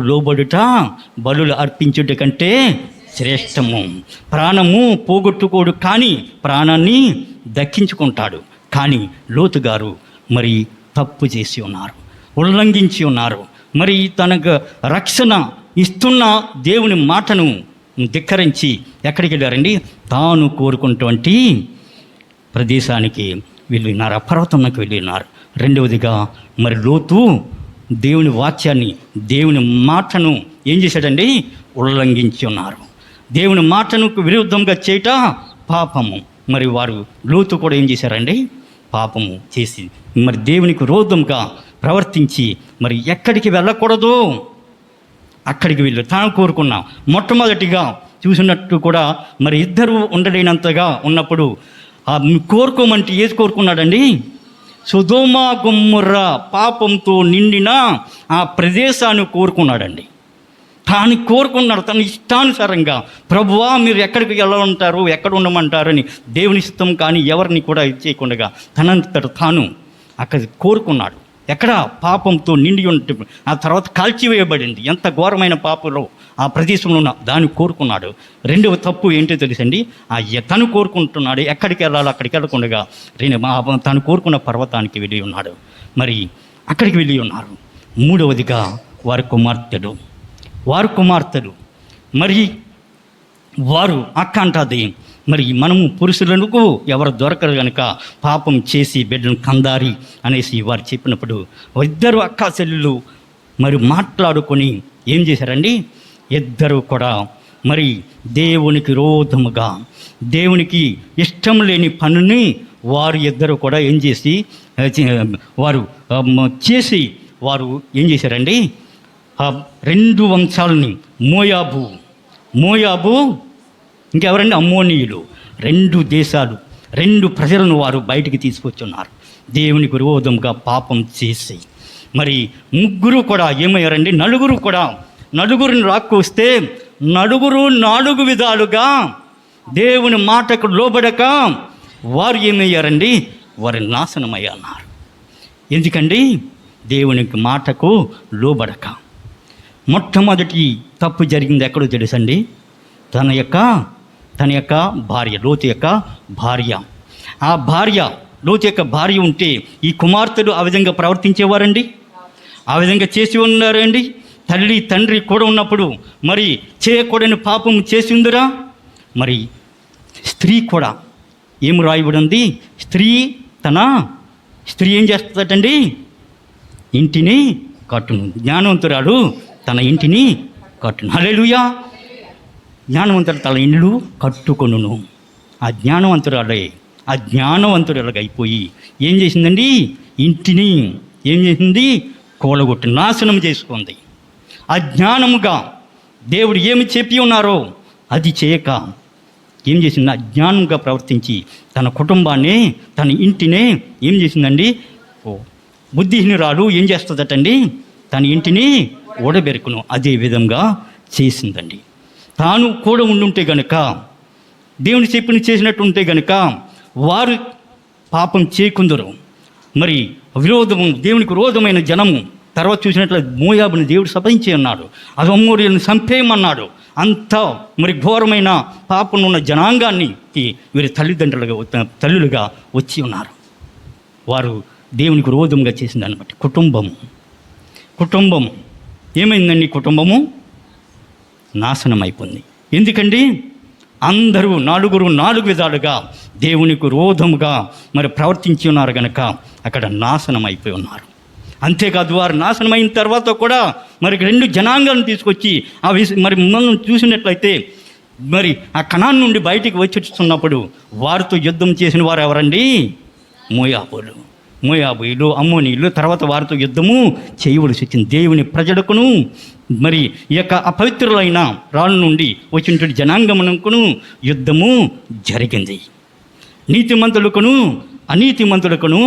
లోబడుట బలులు అర్పించుట కంటే శ్రేష్టము. ప్రాణము పోగొట్టుకోడు, కానీ ప్రాణాన్ని దక్కించుకుంటాడు. కానీ లోతు గారు మరి తప్పు చేసి ఉన్నారు, ఉల్లంఘించి ఉన్నారు. మరి తనకు రక్షణ ఇస్తున్న దేవుని మాటను ధిక్కరించి ఎక్కడికి వెళ్ళారండి, తాను కోరుకున్నటువంటి ప్రదేశానికి వెళ్ళినారు, ఆ పర్వతంలోకి వెళ్ళినారు. రెండవదిగా మరి లోతు దేవుని వాక్యాన్ని, దేవుని మాటను ఏం చేశాడండి, ఉల్లంఘించి ఉన్నారు. దేవుని మాటను విరుద్ధంగా చేయట పాపము. మరి వారు లోతు కూడా ఏం చేశారండి, పాపము చేసి మరి దేవునికి విరోధంగా ప్రవర్తించి మరి ఎక్కడికి వెళ్ళకూడదు అక్కడికి వెళ్ళి తాను కోరుకున్నా. మొట్టమొదటిగా చూసినట్టు కూడా మరి ఇద్దరు ఉండలేనంతగా ఉన్నప్పుడు కోరుకోమంటే ఏది కోరుకున్నాడండి, సొదొమ గొమొర్రా పాపంతో నిండిన ఆ ప్రదేశాన్ని కోరుకున్నాడండి. తాను కోరుకున్నాడు తన ఇష్టానుసారంగా. ప్రభువా మీరు ఎక్కడికి వెళ్ళమంటారు, ఎక్కడ ఉండమంటారని దేవుని ఇష్టం కానీ ఎవరిని కూడా చేయకుండా తనంతట తాను అక్కడ కోరుకున్నాడు. ఎక్కడ పాపంతో నిండి ఉంటే ఆ తర్వాత కాల్చివేయబడింది. ఎంత ఘోరమైన పాపంలో ఆ ప్రదేశంలో ఉన్న దాన్ని కోరుకున్నాడు. రెండవ తప్పు ఏంటో తెలుసండి, తను కోరుకుంటున్నాడు ఎక్కడికి వెళ్ళాలో అక్కడికి వెళ్ళకుండా తను కోరుకున్న పర్వతానికి వెళ్ళి ఉన్నాడు. మరి అక్కడికి వెళ్ళి ఉన్నారు. మూడవదిగా వారి కుమార్తెలు మరి వారు అక్క అంటది, మరి మనము పురుషులకు ఎవరు దొరకరు కనుక పాపం చేసి బిడ్డను కందారి అనేసి వారు చెప్పినప్పుడు ఇద్దరు అక్క చెల్లెలు మరి మాట్లాడుకొని ఏం చేశారండి, ఇద్దరు కూడా మరి దేవునికి విరోధముగా దేవునికి ఇష్టం లేని పనుని వారు ఇద్దరు కూడా ఏం చేసి వారు చేసి వారు ఏం చేశారండి, ఆ 2 వంశాలని మోయాబు ఇంకెవరండి, అమ్మోనీయులు, 2 దేశాలు 2 ప్రజలను వారు బయటికి తీసుకొచ్చున్నారు దేవునికి విరోధంగా పాపం చేసి. మరి ముగ్గురు కూడా ఏమయ్యారండి, నలుగురిని రాక్కొస్తే నలుగురు 4 విధాలుగా దేవుని మాటకు లోబడక వారు ఏమయ్యారండి, వారు నాశనమయ్యన్నారు. ఎందుకండి, దేవునికి మాటకు లోబడక. మొట్టమొదటి తప్పు జరిగింది ఎక్కడో తెలుసండి, తన యొక్క భార్య, లోతు యొక్క భార్య. ఆ భార్య, లోతు యొక్క భార్య ఉంటే ఈ కుమార్తెలు ఆ విధంగా ప్రవర్తించేవారండి, ఆ విధంగా చేసి ఉన్నారండి. తల్లి తండ్రి కూడా ఉన్నప్పుడు మరి చేయకూడని పాపం చేసి ఉందిరా. మరి స్త్రీ కూడా ఏం రాయబడింది, స్త్రీ ఏం చేస్తుందటండి, ఇంటిని కట్టును. జ్ఞానవంతురాలు తన ఇంటిని కట్టును. హల్లెలూయా. జ్ఞానవంతుడు తన ఇల్లు కట్టుకొనును. ఆ జ్ఞానవంతురాలుగా అయిపోయి ఏం చేసిందండి, ఇంటిని ఏం చేసింది, కూలగొట్టి నాశనం చేసుకుంది. అజ్ఞానముగా దేవుడు ఏమి చెప్పి ఉన్నారో అది చేయక ఏం చేసింది, అజ్ఞానంగా ప్రవర్తించి తన కుటుంబాన్ని, తన ఇంటినే ఏం చేసిందండి, బుద్ధిహీనురాలు ఏం చేస్తుందటండి, తన ఇంటిని ఓడబెరుకును. అదే విధంగా చేసిందండి. తాను కూడా ఉండుంటే గనుక, దేవుని చెప్పిన చేసినట్టు ఉంటే గనుక వారు పాపం చేయకుందరు. మరి దేవునికి విరోధమైన జనము తర్వాత చూసినట్లు మోయాబుని దేవుడు శపించి ఉన్నాడు, అది అమ్మోరీయులను చంపేయమన్నాడు. అంతా మరి ఘోరమైన పాపం ఉన్న జనాంగాన్ని వీరి తల్లులుగా వచ్చి ఉన్నారు. వారు దేవునికి విరోధంగా చేసిందని బట్టి కుటుంబం ఏమైందండి, కుటుంబము నాశనం అయిపోయింది. ఎందుకండి, అందరూ 4 విధాలుగా దేవునికి విరోధముగా మరి ప్రవర్తించి ఉన్నారు కనుక అక్కడ నాశనం అయిపోయి ఉన్నారు. అంతేకాదు, వారు నాశనం అయిన తర్వాత కూడా మరి 2 జనాంగాలను తీసుకొచ్చి మరి మనం చూసినట్లయితే మరి ఆ కనాన్ నుండి బయటికి వచ్చేస్తున్నప్పుడు వారితో యుద్ధం చేసిన వారు ఎవరండి, మోయాబీయులు, అమ్మోనీయులు. తర్వాత వారితో యుద్ధము చేయవలసి వచ్చింది. దేవుని ప్రజలకును మరి ఈ యొక్క అపవిత్రులైన రాళ్ళ నుండి వచ్చినటువంటి జనాంగమునకును యుద్ధము జరిగింది. నీతిమంతులకును అనీతిమంతులకును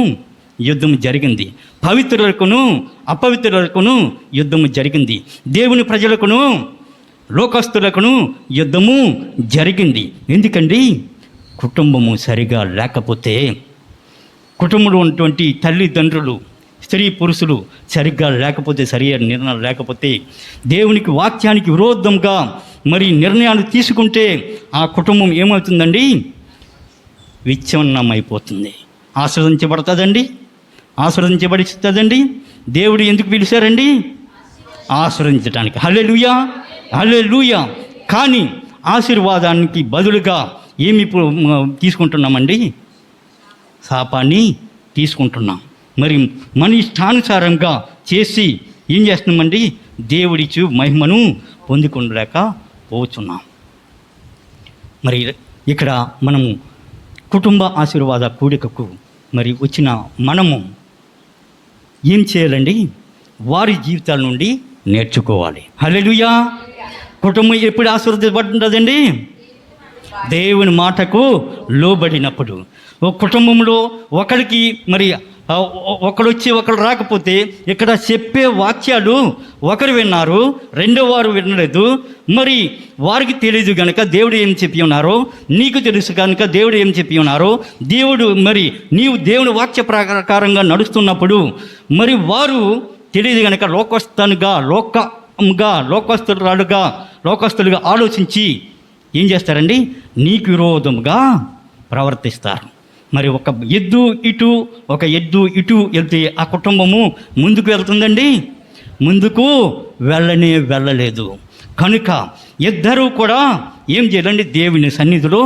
యుద్ధము జరిగింది. పవిత్రులకును అపవిత్రులకును యుద్ధము జరిగింది. దేవుని ప్రజలకును లోకస్తులకును యుద్ధము జరిగింది. ఎందుకండి, కుటుంబము సరిగా లేకపోతే, కుటుంబంలో ఉన్నటువంటి తల్లిదండ్రులు, స్త్రీ పురుషులు సరిగ్గా లేకపోతే, సరైన నిర్ణయాలు లేకపోతే, దేవునికి వాక్యానికి విరోధంగా మరి నిర్ణయాలు తీసుకుంటే ఆ కుటుంబం ఏమవుతుందండి, విచ్ఛిన్నమైపోతుంది. ఆశీర్వదించబడుతుందండి. దేవుడు ఎందుకు పిలిచారండి, ఆశీర్వదించడానికి. హల్లెలూయా. కానీ ఆశీర్వాదానికి బదులుగా ఏమి తీసుకుంటున్నామండి, శాపాన్ని తీసుకుంటున్నాం. మరి మన ఇష్టానుసారంగా చేసి ఏం చేస్తున్నామండి, దేవుడిచ్చు మహిమను పొందుకోలేక పోతున్నాం. మరి ఇక్కడ మనము కుటుంబ ఆశీర్వాద కూడికకు మరి వచ్చిన మనము ఏం చేయాలండి, వారి జీవితాల నుండి నేర్చుకోవాలి. హల్లెలూయా. కుటుంబం ఎప్పుడు ఆశీర్వదించబడుతుంటుందండి, దేవుని మాటకు లోబడినప్పుడు. ఒక కుటుంబంలో ఒకరికి మరి ఒకడు వచ్చి ఒకరు రాకపోతే, ఇక్కడ చెప్పే వాక్యాలు ఒకరు విన్నారు, రెండో వారు వినలేదు. మరి వారికి తెలియదు కనుక దేవుడు ఏం చెప్పి ఉన్నారో, నీకు తెలుసు కనుక దేవుడు ఏం చెప్పి ఉన్నారో, దేవుడు మరి నీవు దేవుని వాక్య ప్రకారంగా నడుస్తున్నప్పుడు మరి వారు తెలియదు కనుక లోకస్తులుగా ఆలోచించి ఏం చేస్తారండి, నీకు విరోధంగా ప్రవర్తిస్తారు. మరి ఒక ఎద్దు ఇటు వెళ్తే ఆ కుటుంబము ముందుకు వెళ్తుందండి, ముందుకు వెళ్ళలేదు. కనుక ఇద్దరూ కూడా ఏం చేయాలండి, దేవుని సన్నిధిలో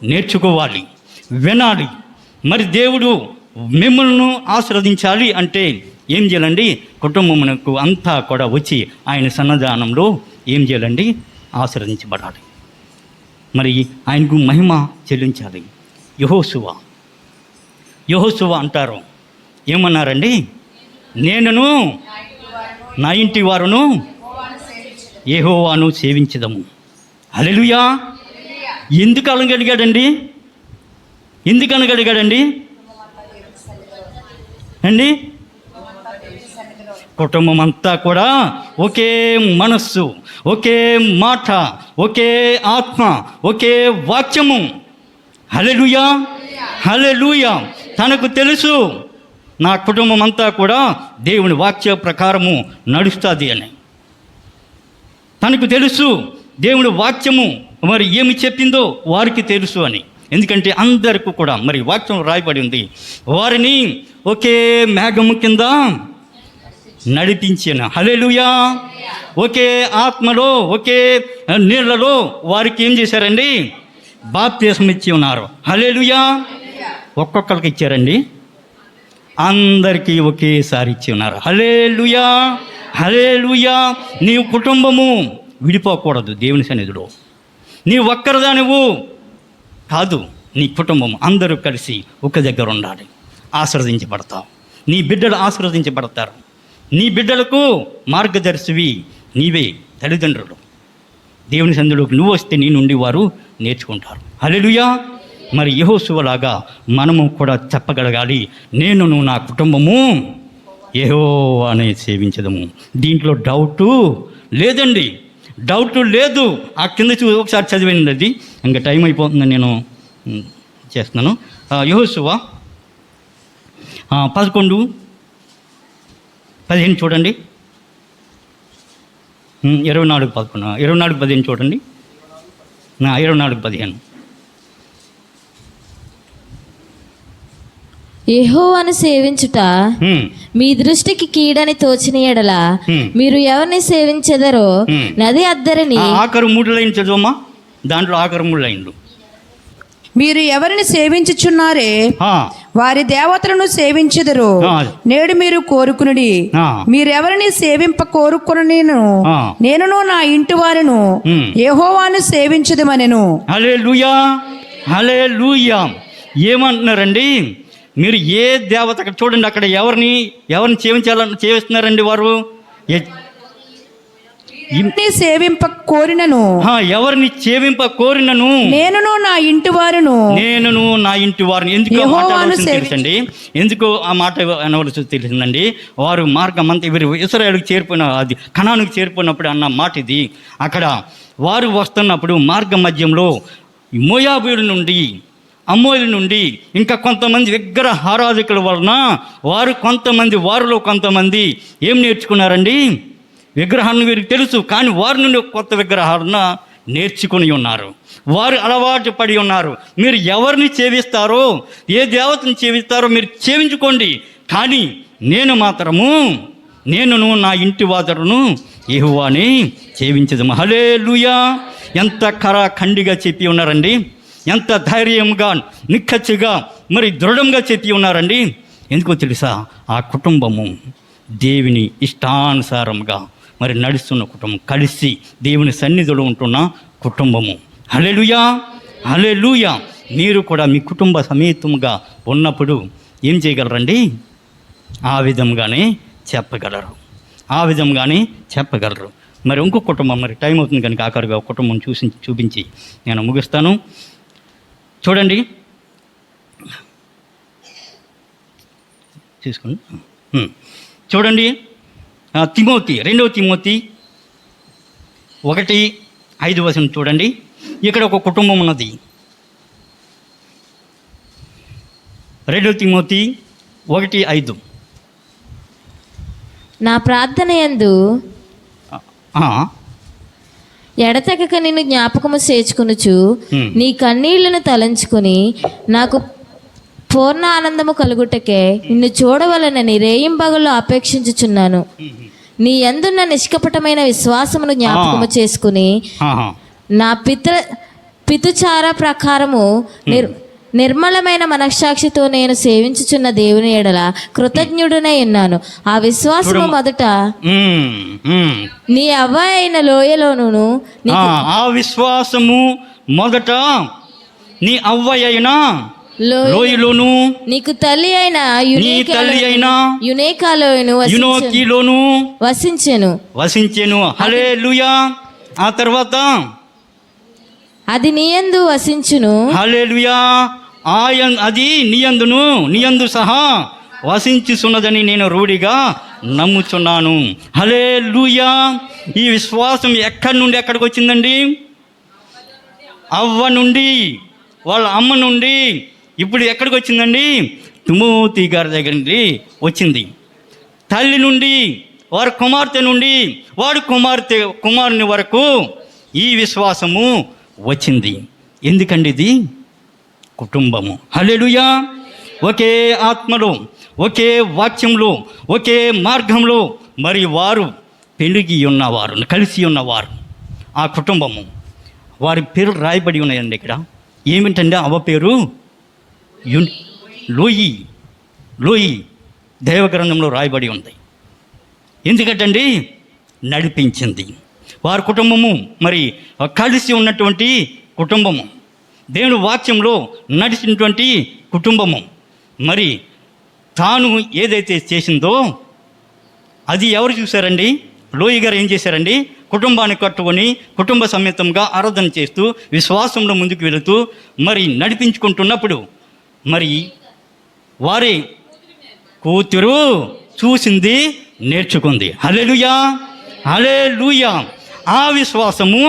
నేర్చుకోవాలి, వినాలి. మరి దేవుడు మిమ్మల్ని ఆశీర్వదించాలి అంటే ఏం చేయాలండి, కుటుంబమునకు అంతా కూడా వచ్చి ఆయన సన్నిధానంలో ఏం చేయాలండి, ఆశీర్వదించబడాలి. మరి ఆయనకు మహిమ చెల్లించాలి. యెహోషువ అంటారు, ఏమన్నారండి? నేనును నా ఇంటి వారును యెహోవాను సేవించదము. హల్లెలూయా. ఎందుకు అనగలిగాడండి? అండి కుటుంబం అంతా కూడా ఒకే మనస్సు, ఒకే మాట, ఒకే ఆత్మ, ఒకే వాక్యము. హల్లెలూయా, హల్లెలూయా. తనకు తెలుసు నా కుటుంబం అంతా కూడా దేవుని వాక్య ప్రకారము నడుస్తుంది అని. తనకు తెలుసు దేవుని వాక్యము మరి ఏమి చెప్పిందో వారికి తెలుసు అని. ఎందుకంటే అందరికీ కూడా మరి వాక్యం రాయబడి ఉంది, వారిని ఒకే మేఘము కింద నడిపించిన. హల్లెలూయా. ఒకే ఆత్మలో, ఒకే నీళ్లలో వారికి ఏం చేశారండి? బాప్తిస్మం ఇచ్చి ఉన్నారు. హల్లెలూయా. ఒక్కొక్కరికి ఇచ్చారండి? అందరికీ ఒకేసారి ఇచ్చి ఉన్నారు. హల్లెలూయా, హల్లెలూయా. నీ కుటుంబము విడిపోకూడదు దేవుని సన్నిధిలో. నీ ఒక్కరిదా నువ్వు కాదు, నీ కుటుంబం అందరూ కలిసి ఒక దగ్గర ఉండాలి. ఆశీర్వదించబడతావు, నీ బిడ్డలు ఆశీర్వదించబడతారు. నీ బిడ్డలకు మార్గదర్శివి నీవే. తల్లిదండ్రులు దేవుని సన్నిధిలోకి నువ్వు వస్తే నీ నుండి వారు నేర్చుకుంటారు. హల్లెలూయా. మరి యెహోషువలాగా మనము కూడా చెప్పగలగాలి, నేనును నా కుటుంబము యెహోవానే సేవించదము. దీంట్లో డౌటు లేదండి, డౌటు లేదు. ఆ కింద ఒకసారి చదివింది, అది ఇంకా టైం అయిపోతుందని నేను చేస్తున్నాను. యెహోషువ 11:15 చూడండి. 24:15 చూడండి. 24:15 యెహోవాను సేవించుట మీ దృష్టికి కీడని తోచిన ఎడల మీరు ఎవరిని సేవించెదరో నది అద్దరిని. ఆఖరు 3 లైన్లు చదువమ్మా, దాంట్లో ఆఖరు 3 లైన్లు. మీరు ఎవరిని సేవించుచున్నారే వారి దేవతలను సేవించెదరు. నేడు మీరు కోరుకునుడి, మీరెవరిని సేవింప కోరుకునను, నేనును నా ఇంటి వారును యెహోవాను సేవించదమనెను. హల్లెలూయా, హల్లెలూయా. ఏమంటున్నారండి? మీరు ఏ దేవత చూడండి, అక్కడ ఎవరిని సేవిస్తున్నారండి వారు? సేవింప కోరినను, ఎవరిని సేవింప కోరినను, నేనును నా ఇంటి వారును ఎందుకు తెలుసండి? ఎందుకు ఆ మాట అనవలసి తెలిసిందండి? వారు మార్గం అంతా ఇశ్రాయేలుకు చేరిపోయిన, అది కనానుకు చేరిపోయినప్పుడు అన్న మాట ఇది. అక్కడ వారు వస్తున్నప్పుడు మార్గ మధ్యంలో మోయాబీయుల నుండి, అమ్మోయుల నుండి, ఇంకా కొంతమంది విగ్రహ ఆరాధకుల వలన వారిలో కొంతమంది ఏం నేర్చుకున్నారండి? విగ్రహాన్ని వీరికి తెలుసు, కానీ వారి నుండి కొత్త విగ్రహాలను నేర్చుకుని ఉన్నారు. వారు అలవాటు పడి ఉన్నారు. మీరు ఎవరిని సేవిస్తారో, ఏ దేవతను సేవిస్తారో మీరు సేవించుకోండి, కానీ నేనును నా ఇంటి వాదరును యెహోవాని సేవించదు. హల్లెలూయా. ఎంత ఖండిగా చెప్పి ఉన్నారండి, ఎంత ధైర్యంగా, నిక్కచ్చిగా, మరి దృఢంగా చెప్పి ఉన్నారండి. ఎందుకో తెలుసా? ఆ కుటుంబము దేవుని ఇష్టానుసారంగా మరి నడుస్తున్న కుటుంబం, కలిసి దేవుని సన్నిధిలో ఉంటున్న కుటుంబము. హల్లెలూయా, హల్లెలూయా. మీరు కూడా మీ కుటుంబ సమేతంగా ఉన్నప్పుడు ఏం చేయగలరండి? ఆ విధంగానే చెప్పగలరు. మరి ఇంకో కుటుంబం, మరి టైం అవుతుంది కనుక ఆఖరిగా ఒక కుటుంబం చూపించి నేను ముగిస్తాను. చూడండి, చూసుకోండి. చూడండి, 2 తిమోతి 1:5 చూడండి. ఇక్కడ ఒక కుటుంబం ఉన్నది. 2 తిమోతి 1:5. నా ప్రార్థన యందు ఎడతెగక నిన్ను జ్ఞాపకము చేర్చుకొనుచు నీ కన్నీళ్లను తలంచుకొని నాకు పూర్ణ ఆనందము కలుగుటకే నిన్ను చూడవలనని రేయింబగళ్ళు అపేక్షించుచున్నాను. నీ యందున్న నిష్కపటమైన విశ్వాసమును జ్ఞాపకము చేసుకుని నా పితుచార ప్రకారము నిర్మలమైన మనస్సాక్షితో నేను సేవించుచున్న దేవుని ఎడల కృతజ్ఞుడనై ఉన్నాను. ఆ విశ్వాసము మొదట నీ అవ్వ అయిన లోయలోను, ఆ విశ్వాసము మొదట నీ అవ్వయైన లోయ లోయలోను నీకు తల్లి అయిన నీ తల్లి అయిన యునేకాలోను యునోకిలోను వసించెను. హల్లెలూయా. ఆ తర్వాత అది నీయందు వసించును. హల్లెలూయా. అది నీయందు సహా వసించుచున్నదని నేను రూఢిగా నమ్ముచున్నాను. హల్లెలూయా. ఈ విశ్వాసం ఎక్కడి నుండి ఎక్కడికి వచ్చిందండి? అవ్వ నుండి, వాళ్ళ అమ్మ నుండి ఇప్పుడు ఎక్కడికి వచ్చిందండి? తిమోతి గారి దగ్గర నుండి వచ్చింది. తల్లి నుండి, వారి కుమార్తె నుండి, వాడి కుమారుని వరకు ఈ విశ్వాసము వచ్చింది. ఎందుకండి ఇది? కుటుంబము. హల్లెలూయా. ఒకే ఆత్మలో, ఒకే వాక్యంలో, ఒకే మార్గంలో మరి వారు పెరిగి ఉన్నవారు, కలిసి ఉన్నవారు. ఆ కుటుంబము, వారి పేరు రాయబడి ఉన్నాయండి ఇక్కడ. ఏమిటంటే అవ్వ పేరు లోయి దైవగ్రంథంలో రాయబడి ఉంది. ఎందుకంటే నడిపించింది. వారి కుటుంబము మరి కలిసి ఉన్నటువంటి కుటుంబము, దేవుని వాక్యంలో నడిచినటువంటి కుటుంబము. మరి తాను ఏదైతే చేసిందో అది ఎవరు చూశారండి? లోయి గారు ఏం చేశారండి? కుటుంబాన్ని కట్టుకొని కుటుంబ సమేతంగా ఆరాధన చేస్తూ విశ్వాసంలో ముందుకు వెళుతూ మరి నడిపించుకుంటున్నప్పుడు మరి వారి కూతురు చూసింది, నేర్చుకుంది. హల్లెలూయా. హల్లెలూయా. ఆ విశ్వాసము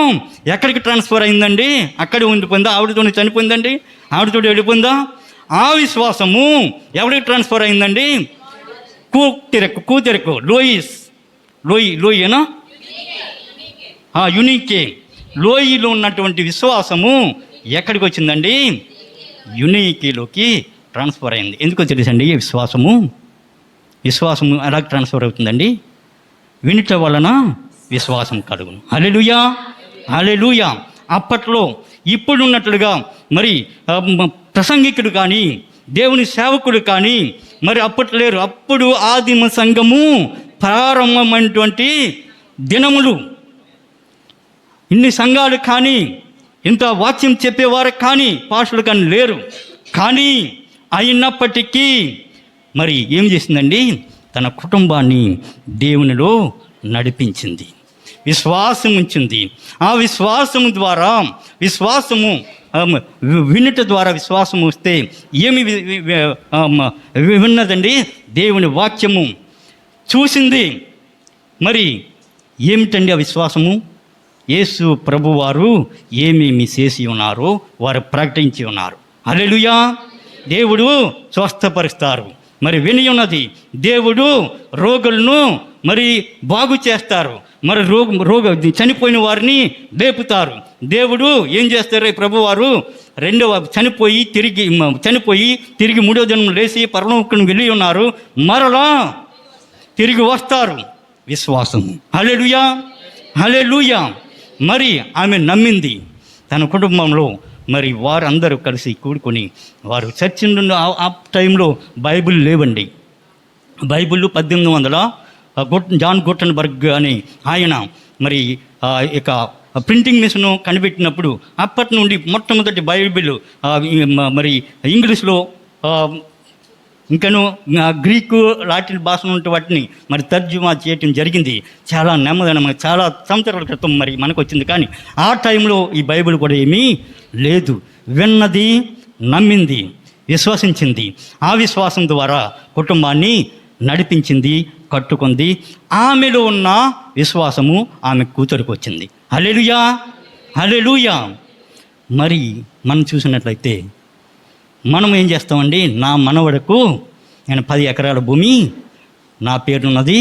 ఎక్కడికి ట్రాన్స్ఫర్ అయిందండి? అక్కడ ఉండిపోయిందా? ఆవిడతో చనిపోయిందండి? ఆవిడతో వెళ్ళిపోయిందా? ఆ విశ్వాసము ఎవరికి ట్రాన్స్ఫర్ అయిందండి? కూతురకు లోయేనా? యునికే. లోయలో ఉన్నటువంటి విశ్వాసము ఎక్కడికి వచ్చిందండి? యునికేలోకి ట్రాన్స్ఫర్ అయింది. ఎందుకో తెలుసండి? విశ్వాసము ఎలా ట్రాన్స్ఫర్ అవుతుందండి? వినుట వలన విశ్వాసం కలుగును. హల్లెలూయా. హల్లెలూయా. అప్పట్లో ఇప్పుడున్నట్లుగా మరి ప్రసంగికుడు కానీ, దేవుని సేవకుడు కానీ మరి అప్పట్లో లేరు. అప్పుడు ఆదిమ సంఘము ప్రారంభమైనటువంటి దినములు. ఇన్ని సంఘాలు కానీ, ఇంత వాక్యం చెప్పేవారు కానీ, పాస్టర్లు కానీ లేరు. కానీ అయినప్పటికీ మరి ఏం చేసిందండి? తన కుటుంబాన్ని దేవునిలో నడిపించింది, విశ్వాసం ఉంచింది. ఆ విశ్వాసము ద్వారా, విశ్వాసము వినుట ద్వారా విశ్వాసం వస్తే ఏమి విన్నదండి? దేవుని వాక్యము చూసింది. మరి ఏమిటండి ఆ విశ్వాసము? యేసు ప్రభువారు ఏమేమి చేసి ఉన్నారో వారు ప్రకటించి ఉన్నారు. హల్లెలూయా. దేవుడు స్వస్థపరుస్తారు. మరి విని ఉన్నది, దేవుడు రోగులను మరి బాగు చేస్తారు. మరి చనిపోయిన వారిని లేపుతారు. దేవుడు ఏం చేస్తారు? ప్రభువారు చనిపోయి తిరిగి మూడో దినం లేచి పరలోకం వెళ్ళి ఉన్నారు. మరలా తిరిగి వస్తారు. విశ్వాసం. హల్లెలూయా. హల్లెలూయా. మరి ఆమె నమ్మింది. తన కుటుంబంలో మరి వారు అందరూ కలిసి కూడుకొని వారు చర్చి నుండి ఆ టైంలో బైబిల్ లేవండి. బైబిల్ 1800 జాన్ గుటన్బర్గ్ అని ఆయన మరి ఇక ప్రింటింగ్ మిషన్ కనిపెట్టినప్పుడు అప్పటి నుండి మొట్టమొదటి బైబిల్ మరి ఇంగ్లీష్లో ఇంకను గ్రీకు లాటిన్ భాష ఉంటే వాటిని మరి తర్జుమా చేయటం జరిగింది. చాలా నెమ్మదిన చాలా సంవత్సరాల క్రితం మరి మనకు వచ్చింది. కానీ ఆ టైంలో ఈ బైబిల్ కూడా ఏమీ లేదు. విన్నది, నమ్మింది, విశ్వసించింది. ఆ విశ్వాసం ద్వారా కుటుంబాన్ని నడిపించింది, కట్టుకుంది. ఆమెలో ఉన్న విశ్వాసము ఆమె కూతురికి వచ్చింది. హల్లెలూయా. హల్లెలూయా. మరి మనం చూసినట్లయితే మనం ఏం చేస్తామండి? నా మనవడకు నేను 10 ఎకరాల భూమి నా పేరున్నది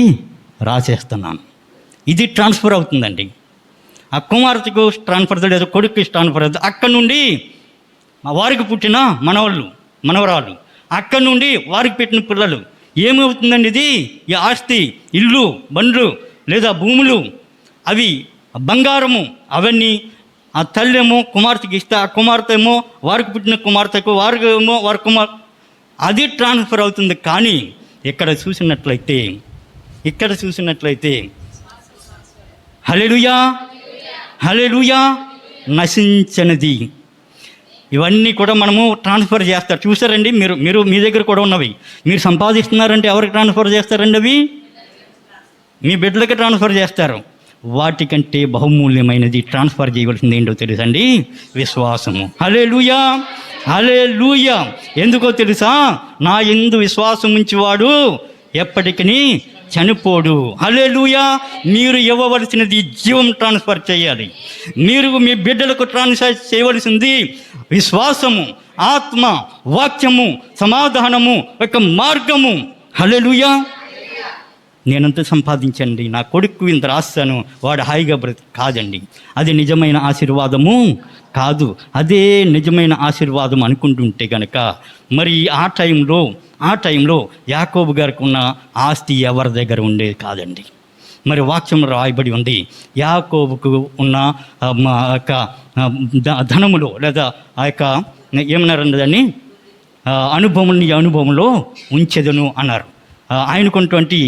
రాసేస్తున్నాను. ఇది ట్రాన్స్ఫర్ అవుతుందండి. ఆ కుమార్తెకు ట్రాన్స్ఫర్ లేదు, కొడుకు ట్రాన్స్ఫర్ అవుతుంది. అక్కడి నుండి వారికి పుట్టిన మనవరాలు, అక్కడి నుండి వారికి పెట్టిన పిల్లలు. ఏమవుతుందండి? ఇది ఈ ఆస్తి, ఇల్లు, బండ్లు లేదా భూములు, అవి బంగారము, అవన్నీ ఆ తల్లి ఏమో కుమార్తెకి ఇస్తే, ఆ కుమార్తె ఏమో వారికి పుట్టిన కుమార్తెకు, వారికి ఏమో వారి అది ట్రాన్స్ఫర్ అవుతుంది. కానీ ఇక్కడ చూసినట్లయితే హల్లెలూయా. హల్లెలూయా. నశించనిది. ఇవన్నీ కూడా మనము ట్రాన్స్ఫర్ చేస్తారు. చూసారండి, మీరు మీ దగ్గర కూడా ఉన్నవి మీరు సంపాదిస్తున్నారంటే ఎవరికి ట్రాన్స్ఫర్ చేస్తారండి? అవి మీ బిడ్డలకి ట్రాన్స్ఫర్ చేస్తారు. వాటికంటే బహుమూల్యమైనది ట్రాన్స్ఫర్ చేయవలసింది ఏంటో తెలుసండి? విశ్వాసము. హల్లెలూయా, హల్లెలూయా. ఎందుకో తెలుసా? నా యందు విశ్వాసం ఉంచేవాడు ఎప్పటికీ చనిపోడు. హల్లెలూయా. మీరు ఇవ్వవలసినది జీవం ట్రాన్స్ఫర్ చేయాలి. మీరు మీ బిడ్డలకు ట్రాన్స్ఫర్ చేయవలసింది విశ్వాసము, ఆత్మ, వాక్యము, సమాధానము, ఒక మార్గము. హల్లెలూయా. నేనంత సంపాదించండి, నా కొడుకు ఇంత రాస్తాను, వాడు హాయిగా కాదండి. అది నిజమైన ఆశీర్వాదము కాదు. అదే నిజమైన ఆశీర్వాదం అనుకుంటుంటే కనుక మరి ఆ టైంలో యాకోబు గారికి ఉన్న ఆస్తి ఎవరి దగ్గర ఉండేది కాదండి. మరి వాక్యంలో రాయబడి ఉంది, యాకోబుకు ఉన్న యొక్క ధనములో లేదా ఆ యొక్క ఏమన్నారండి దాన్ని, అనుభవంలో ఉంచెదను అన్నారు. ఆయనకున్నటువంటి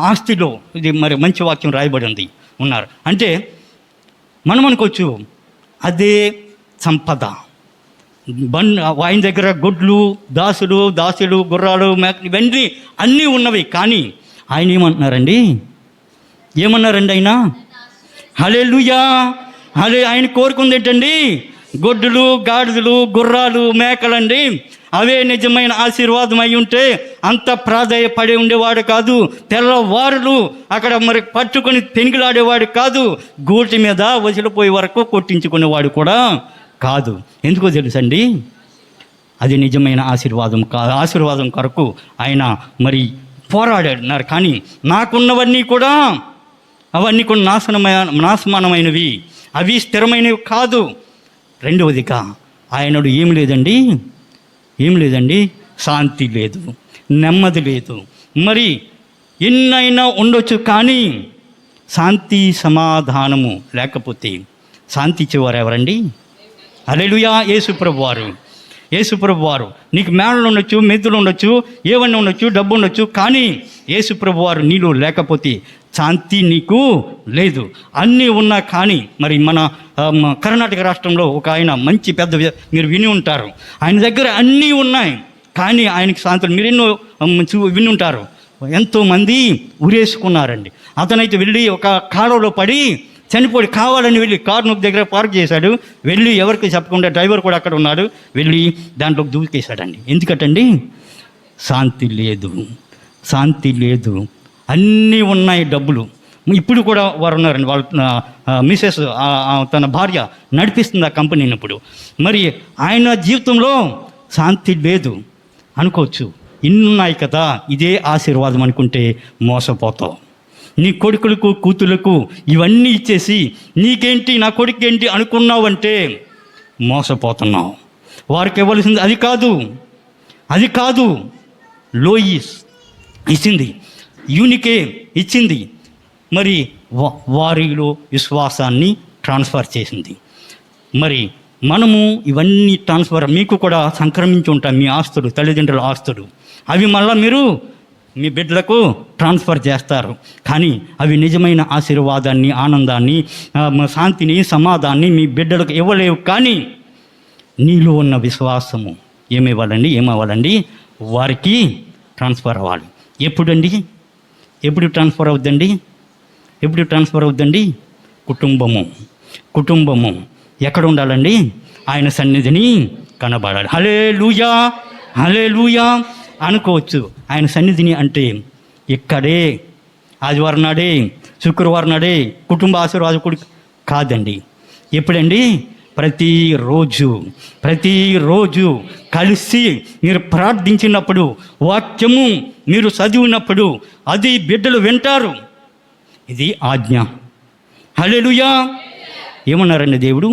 ఆస్తిలో ఇది మరి మంచి వాక్యం రాయబడి ఉంది ఉన్నారు. అంటే మనం అనుకోవచ్చు అదే సంపద. ఆయన దగ్గర గొడ్లు, దాసులు, గుర్రాలు, మేకలు ఇవన్నీ అన్నీ ఉన్నవి. కానీ ఆయన ఏమంటున్నారండి ఆయన? హల్లెలూయా. ఆయన కోరుకుంది ఏంటండి? గొడ్డులు, గాడిదలు, గుర్రాలు, మేకలండి. అవే నిజమైన ఆశీర్వాదం అయి ఉంటే అంత ప్రాధాయపడి ఉండేవాడు కాదు. తెల్లవారులు అక్కడ మరి పట్టుకొని పెనికిలాడేవాడు కాదు. గూటి మీద వదిలిపోయే వరకు కొట్టించుకునేవాడు కూడా కాదు. ఎందుకో తెలుసండి? అది నిజమైన ఆశీర్వాదం కొరకు ఆయన మరి పోరాడారు. కానీ నాకున్నవన్నీ కూడా అవన్నీ కూడా నాశనమైనవి, అవి స్థిరమైనవి కాదు. రెండవదిగా ఆయనడు ఏం లేదండి, శాంతి లేదు, నెమ్మది లేదు. మరి ఎన్నైనా ఉండొచ్చు, కానీ శాంతి సమాధానము లేకపోతే శాంతి ఇచ్చేవారు ఎవరండి? హల్లెలూయా. యేసుప్రభు వారు నీకు మేడలు ఉండొచ్చు, మెద్దులు ఉండొచ్చు, ఏవన్నీ ఉండొచ్చు, డబ్బు ఉండొచ్చు, కానీ యేసుప్రభు వారు నీలో లేకపోతే శాంతి నీకు లేదు. అన్నీ ఉన్నా కానీ మరి మన కర్ణాటక రాష్ట్రంలో ఒక ఆయన మంచి పెద్ద, మీరు విని ఉంటారు, ఆయన దగ్గర అన్నీ ఉన్నాయి కానీ ఆయనకి శాంతి. మీరు ఎన్నో విని ఉంటారు, ఎంతోమంది ఉరేసుకున్నారండి. అతనైతే వెళ్ళి ఒక కాలువలో పడి చనిపోయి కావాలని వెళ్ళి కారు నొప్పి దగ్గర పార్క్ చేశాడు. వెళ్ళి ఎవరికి చెప్పకుండా, డ్రైవర్ కూడా అక్కడ ఉన్నాడు, వెళ్ళి దాంట్లోకి దూకేశాడండి. ఎందుకటండి? శాంతి లేదు. అన్నీ ఉన్నాయి, డబ్బులు. ఇప్పుడు కూడా వారు ఉన్నారండి, వాళ్ళ మిసెస్ తన భార్య నడిపిస్తుంది ఆ కంపెనీని. ఇప్పుడు మరి ఆయన జీవితంలో శాంతి లేదు అనుకోవచ్చు. ఇన్నున్నాయి కదా, ఇదే ఆశీర్వాదం అనుకుంటే మోసపోతావు. నీ కొడుకులకు, కూతులకు ఇవన్నీ ఇచ్చేసి నీకేంటి, నా కొడుకేంటి అనుకున్నావంటే మోసపోతున్నావు. వారికి ఇవ్వాల్సింది అది కాదు. లోయిస్ ఇచ్చింది, యూనికే ఇచ్చింది. మరి వారిలో విశ్వాసాన్ని ట్రాన్స్ఫర్ చేసింది. మరి మనము ఇవన్నీ ట్రాన్స్ఫర్, మీకు కూడా సంక్రమించి ఉంటాయి మీ ఆస్తులు, తల్లిదండ్రుల ఆస్తులు. అవి మళ్ళీ మీరు మీ బిడ్డలకు ట్రాన్స్ఫర్ చేస్తారు. కానీ అవి నిజమైన ఆశీర్వాదాన్ని, ఆనందాన్ని, శాంతిని, సమాధాన్ని మీ బిడ్డలకు ఇవ్వలేవు. కానీ నీలో ఉన్న విశ్వాసము ఏమవ్వాలండి? వారికి ట్రాన్స్ఫర్ అవ్వాలి. ఎప్పుడు ట్రాన్స్ఫర్ అవుద్దండి? కుటుంబము ఎక్కడ ఉండాలండి? ఆయన సన్నిధిని కనబడాలి. హల్లెలూయా అనుకోవచ్చు. ఆయన సన్నిధిని అంటే ఇక్కడే, ఆదివారం నాడే, శుక్రవారం నాడే కుటుంబ ఆశీర్వాదకుడు కాదండి. ఎప్పుడండి? ప్రతిరోజు కలిసి మీరు ప్రార్థించినప్పుడు, వాక్యము మీరు చదివినప్పుడు అది బిడ్డలు వింటారు. ఇది ఆజ్ఞ. హల్లెలూయా. ఏమన్నారండి దేవుడు?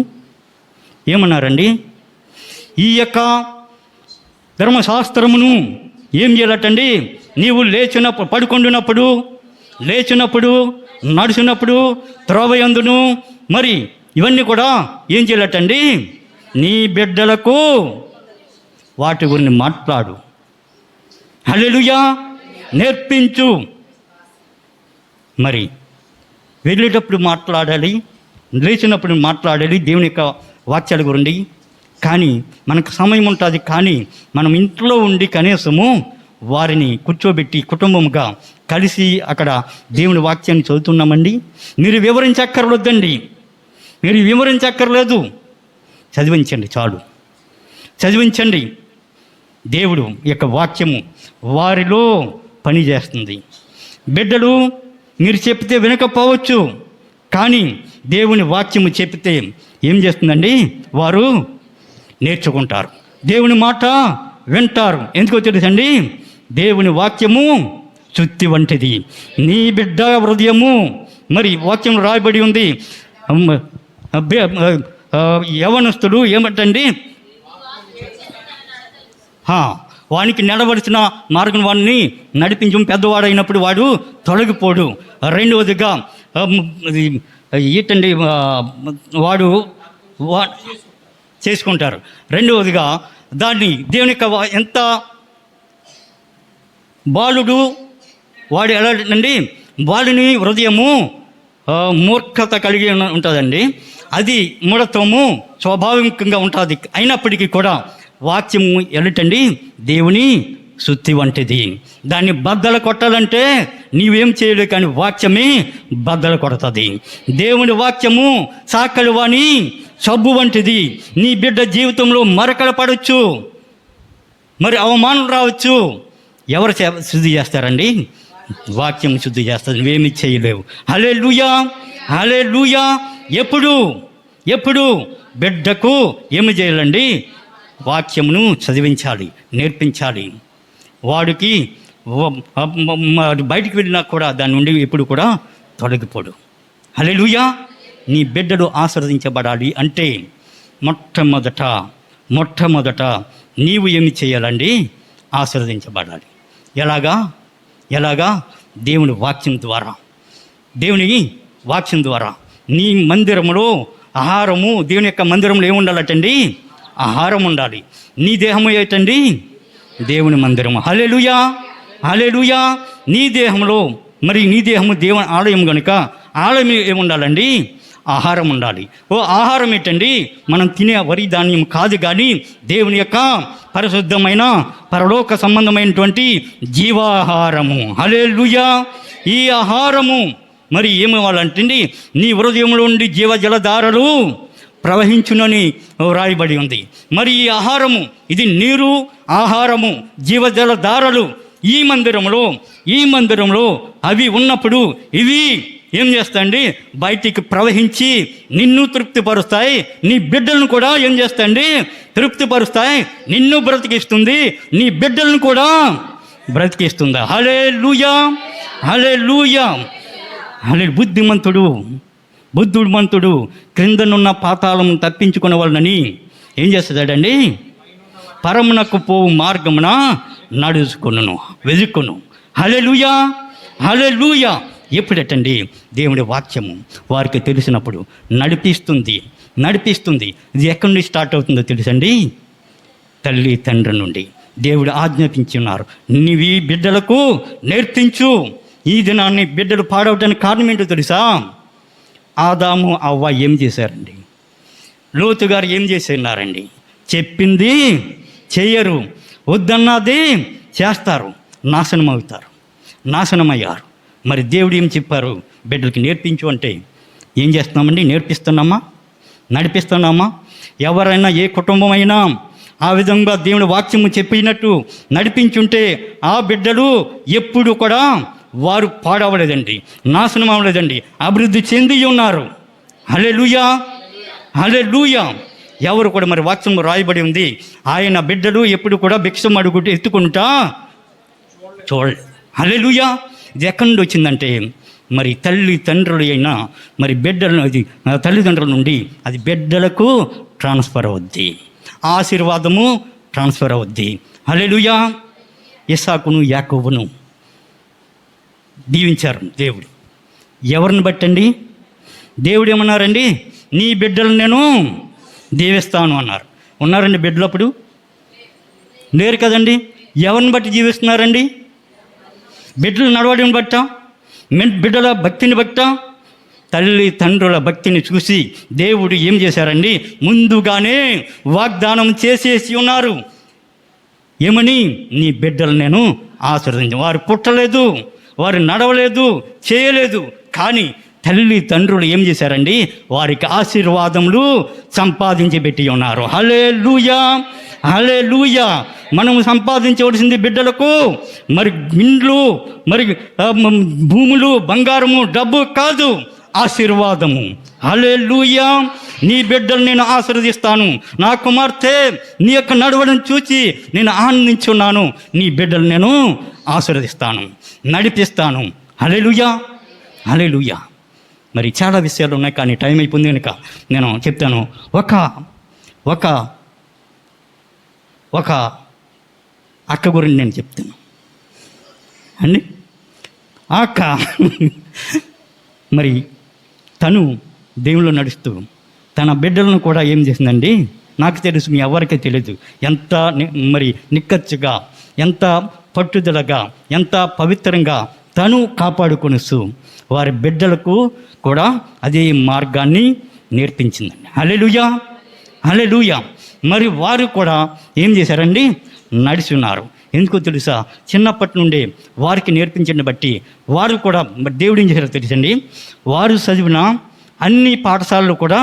ఈ యొక్క ధర్మశాస్త్రమును ఏం చేయాలటండి? నీవు పడుకొండునప్పుడు, లేచినప్పుడు, నడుచున్నప్పుడు, త్రోవయందును, మరి ఇవన్నీ కూడా ఏం చేయాలటండి? నీ బిడ్డలకు వాటి గురించి మాట్లాడు. హల్లెలూయా. నేర్పించు. మరి వెళ్ళేటప్పుడు మాట్లాడాలి, లేచినప్పుడు మాట్లాడాలి దేవుని యొక్క వాక్యాల గురించి. కానీ మనకు సమయం ఉంటుంది, కానీ మనం ఇంట్లో ఉండి కనీసము వారిని కూర్చోబెట్టి కుటుంబంగా కలిసి అక్కడ దేవుని వాక్యాన్ని చదువుతున్నామండి. మీరు వివరించక్కర్లేదండి, మీరు వివరించక్కర్లేదు, చదివించండి చాలు, చదివించండి. దేవుడు యొక్క వాక్యము వారిలో పనిచేస్తుంది. బిడ్డలు మీరు చెప్తే వినకపోవచ్చు, కానీ దేవుని వాక్యము చెప్తే ఏం చేస్తుందండి, వారు నేర్చుకుంటారు, దేవుని మాట వింటారు. ఎందుకో తెలుసండి, దేవుని వాక్యము చుత్తి వంటిది, నీ బిడ్డ హృదయము. మరి వాక్యం రాయబడి ఉంది, యవనస్తుడు ఏమంటండి, వానికి నడవలసిన మార్గం వాడిని నడిపించు, పెద్దవాడైనప్పుడు వాడు తొలగిపోడు. రెండవదిగా ఏంటండి, వాడు చేసుకుంటారు. రెండవదిగా దాన్ని దేవుని యొక్క ఎంత బాలుడు వాడు ఎలా అండి, బాలుని హృదయము మూర్ఖత కలిగి ఉంటుందండి, అది మూఢత్వము స్వాభావికంగా ఉంటుంది. అయినప్పటికీ కూడా వాక్యము ఎలాంటండి, దేవుని సుత్తి వంటిది. దాన్ని బద్దలు కొట్టాలంటే నీవేం చేయలేవు, కానీ వాక్యమే బద్దలు కొడుతుంది. దేవుని వాక్యము సాకలి వాణి సబ్బు వంటిది. నీ బిడ్డ జీవితంలో మరకలు పడవచ్చు, మరి అవమానం రావచ్చు. ఎవరు శుద్ధి చేస్తారండి? వాక్యం శుద్ధి చేస్తుంది, నువ్వేమి చేయలేవు. హల్లెలూయా, హల్లెలూయా. ఎప్పుడు బిడ్డకు ఏమి చేయాలండి, వాక్యమును చదివించాలి, నేర్పించాలి. వాడికి బయటికి వెళ్ళినా కూడా దాని నుండి ఎప్పుడు కూడా తొలగిపోడు. హల్లెలూయా. నీ బిడ్డలు ఆశీర్వదించబడాలి అంటే మొట్టమొదట నీవు ఏమి చేయాలండి, ఆశీర్వదించబడాలి. ఎలాగా దేవుని వాక్యం ద్వారా, దేవుని వాక్యం ద్వారా. నీ మందిరంలో ఆహారము, దేవుని యొక్క మందిరంలో ఏముండాలటండి, ఆహారం ఉండాలి. నీ దేహము ఏంటండి, దేవుని మందిరము. హల్లెలూయా, హల్లెలూయా. నీ దేహంలో, మరి నీ దేహము దేవుని ఆలయం కనుక ఆలయం ఏముండాలండి, ఆహారం ఉండాలి. ఆహారం ఏంటండి, మనం తినే వరి ధాన్యం కాదు, కానీ దేవుని యొక్క పరిశుద్ధమైన పరలోక సంబంధమైనటువంటి జీవాహారము. హల్లెలూయా. ఈ ఆహారము మరి ఏమివ్వాలంటే నీ హృదయంలో ఉండి జీవజలధారలు ప్రవహించునని రాయబడి ఉంది. మరి ఈ ఆహారము, ఇది నీరు, ఆహారము, జీవజలధారలు ఈ మందిరంలో అవి ఉన్నప్పుడు ఇవి ఏం చేస్తాయండి, బయటికి ప్రవహించి నిన్ను తృప్తిపరుస్తాయి, నీ బిడ్డలను కూడా ఏం చేస్తాయండి, తృప్తిపరుస్తాయి. నిన్ను బ్రతికిస్తుంది, నీ బిడ్డలను కూడా బ్రతికిస్తుంది. హల్లెలూయా, హల్లెలూయా. బుద్ధిమంతుడు క్రిందనున్న పాతాళం తప్పించుకునే వాళ్ళని ఏం చేస్తాడండి, పరమునకు పోవు మార్గమున నడుచుకును, వెతుక్కును. హల్లెలూయా, హల్లెలూయా. ఎప్పుడటండి, దేవుడి వాక్యము వారికి తెలిసినప్పుడు నడిపిస్తుంది. ఇది ఎక్కడి నుండి స్టార్ట్ అవుతుందో తెలుసండి, తల్లి తండ్రి నుండి. దేవుడు ఆజ్ఞాపించున్నారు, నీవి బిడ్డలకు నేర్పించు. ఈ దినాన్ని బిడ్డలు పాడవడానికి కారణం ఏంటో తెలుసా? ఆదాము అవ్వ ఏం చేశారండి, లోతు గారు ఏం చేస్తున్నారండి, చెప్పింది చెయ్యరు, వద్దన్నది చేస్తారు, నాశనమయ్యారు. మరి దేవుడు ఏం చెప్పారు, బిడ్డలకి నేర్పించు అంటే ఏం చేస్తున్నామండి, నడిపిస్తున్నామా? ఎవరైనా ఏ కుటుంబమైనా ఆ విధంగా దేవుని వాక్యము చెప్పినట్టు నడిపించుంటే ఆ బిడ్డలు ఎప్పుడు కూడా వారు పాడవలేదండి, నాశనం అవ్వలేదండి, అభివృద్ధి చెంది ఉన్నారు. హల్లెలూయా, హల్లెలూయా. ఎవరు కూడా మరి వాక్యం రాయబడి ఉంది, ఆయన బిడ్డలు ఎప్పుడు కూడా భిక్షం అడుగుంటూ ఎత్తుకుంటా చూడలేదు. హల్లెలూయా. ఇది ఎక్కడి నుండి వచ్చిందంటే మరి తల్లిదండ్రులు అయినా మరి తల్లిదండ్రుల నుండి అది బిడ్డలకు ట్రాన్స్ఫర్ అవుద్ది, ఆశీర్వాదము ట్రాన్స్ఫర్ అవుద్ది. హల్లెలూయా. ఇస్సాకును యాకోబును దీవించారు దేవుడు. ఎవరిని బట్టండి, దేవుడు ఏమన్నారండి, నీ బిడ్డలు నేను దీవిస్తాను అన్నారు. ఉన్నారండి బిడ్డలు అప్పుడు? లేరు కదండి. ఎవరిని బట్టి జీవిస్తున్నారండి? బిడ్డలు నడవడిని బట్ట, బిడ్డల భక్తిని బట్ట, తల్లి తండ్రుల భక్తిని చూసి దేవుడు ఏం చేశారండి, ముందుగానే వాగ్దానం చేసేసి ఉన్నారు. ఏమని? నీ బిడ్డలు నేను ఆశీర్వదించు. వారు పుట్టలేదు, వారు నడవలేదు, చేయలేదు, కానీ తల్లి తండ్రులు ఏం చేశారండి, వారికి ఆశీర్వాదములు సంపాదించి పెట్టి ఉన్నారు. హల్లెలూయా, హల్లెలూయా. మనం సంపాదించవలసింది బిడ్డలకు మరి ఇండ్లు, మరి భూములు, బంగారము, డబ్బు కాదు, ఆశీర్వాదము. హల్లెలూయా. నీ బిడ్డలు నేను ఆశీర్వదిస్తాను. నా కుమార్తె నీ యొక్క నడవడం చూసి నేను ఆనందించున్నాను. నీ బిడ్డలు నేను ఆశీర్వదిస్తాను, నడిపిస్తాను. హల్లెలూయా, హల్లెలూయా. మరి చాలా విషయాలు ఉన్నాయి, కానీ టైం అయిపోయింది కనుక నేను చెప్తాను. ఒక అక్క గురించి నేను చెప్తాను అండి. ఆ అక్క మరి తను దేవుళ్ళు నడుస్తూ తన బిడ్డలను కూడా ఏం చేసిందండి, నాకు తెలుసు, మీ ఎవరికీ తెలియదు, ఎంత మరి నిక్కచ్చిగా, ఎంత పట్టుదలగా, ఎంత పవిత్రంగా తను కాపాడుకొనిస్తూ వారి బిడ్డలకు కూడా అదే మార్గాన్ని నేర్పించిందండి. హల్లెలూయా, హల్లెలూయా. మరి వారు కూడా ఏం చేశారండి, నడిచి ఉన్నారు. ఎందుకో తెలుసా, చిన్నప్పటి నుండి వారికి నేర్పించని బట్టి వారు కూడా మరి దేవుడు ఏం చేశారో తెలుసండి, వారు చదివిన అన్ని పాఠశాలలు కూడా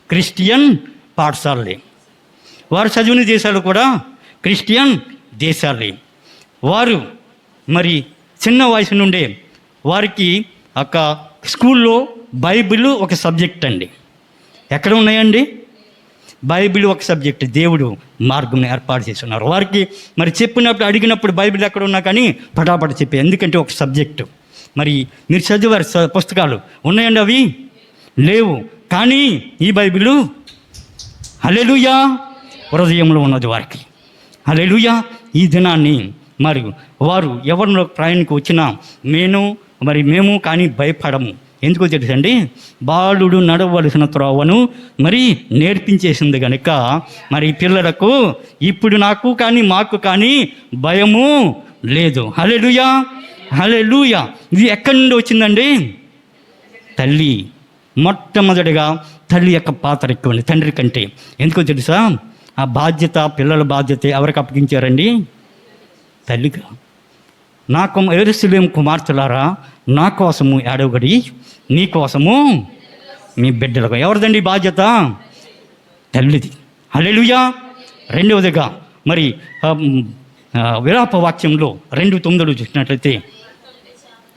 క్రిస్టియన్ పాఠశాలలే. వారు చదివిన దేశాలు కూడా క్రిస్టియన్ దేశాలే. వారు మరి చిన్న వయసు నుండే వారికి ఒక స్కూల్లో బైబిల్ ఒక సబ్జెక్ట్ అండి. ఎక్కడ ఉన్నాయండి బైబిల్ ఒక సబ్జెక్ట్? దేవుడు మార్గం ఏర్పాటు చేసి ఉన్నారు. వారికి మరి చెప్పినప్పుడు, అడిగినప్పుడు బైబిల్ ఎక్కడ ఉన్నా కానీ పటాపట చెప్పే, ఎందుకంటే ఒక సబ్జెక్టు. మరి మీరు చదివారు పుస్తకాలు ఉన్నాయండి, అవి లేవు, కానీ ఈ బైబిలు హల్లెలూయా హృదయంలో ఉన్నది వారికి. హల్లెలూయా. ఈ దినాన్ని మరి వారు ఎవరిలో ప్రయాణికి వచ్చినా మేము కానీ భయపడము. ఎందుకో తెలుసండి, బాలుడు నడవలసిన త్రోవను మరి నేర్పించేసింది కనుక మరి పిల్లలకు ఇప్పుడు నాకు కానీ మాకు కానీ భయము లేదు. హల్లెలూయా, హల్లెలూయా. ఇది ఎక్కడి నుండి వచ్చిందండి? తల్లి. మొట్టమొదటిగా తల్లి యొక్క పాత్ర ఎక్కువండి తండ్రి కంటే. ఎందుకో తెలుసా, ఆ బాధ్యత, పిల్లల బాధ్యత ఎవరికి అప్పగించారండి? తల్లిగా. యెరూషలేము కుమార్తెలారా, నా కోసము ఏడవగడి, నీ కోసము మీ బిడ్డలకు. ఎవరిదండి బాధ్యత? తల్లిది. హల్లెలూయా. రెండవదిగా మరి విలాప వాక్యంలో 2:9 చూసినట్లయితే,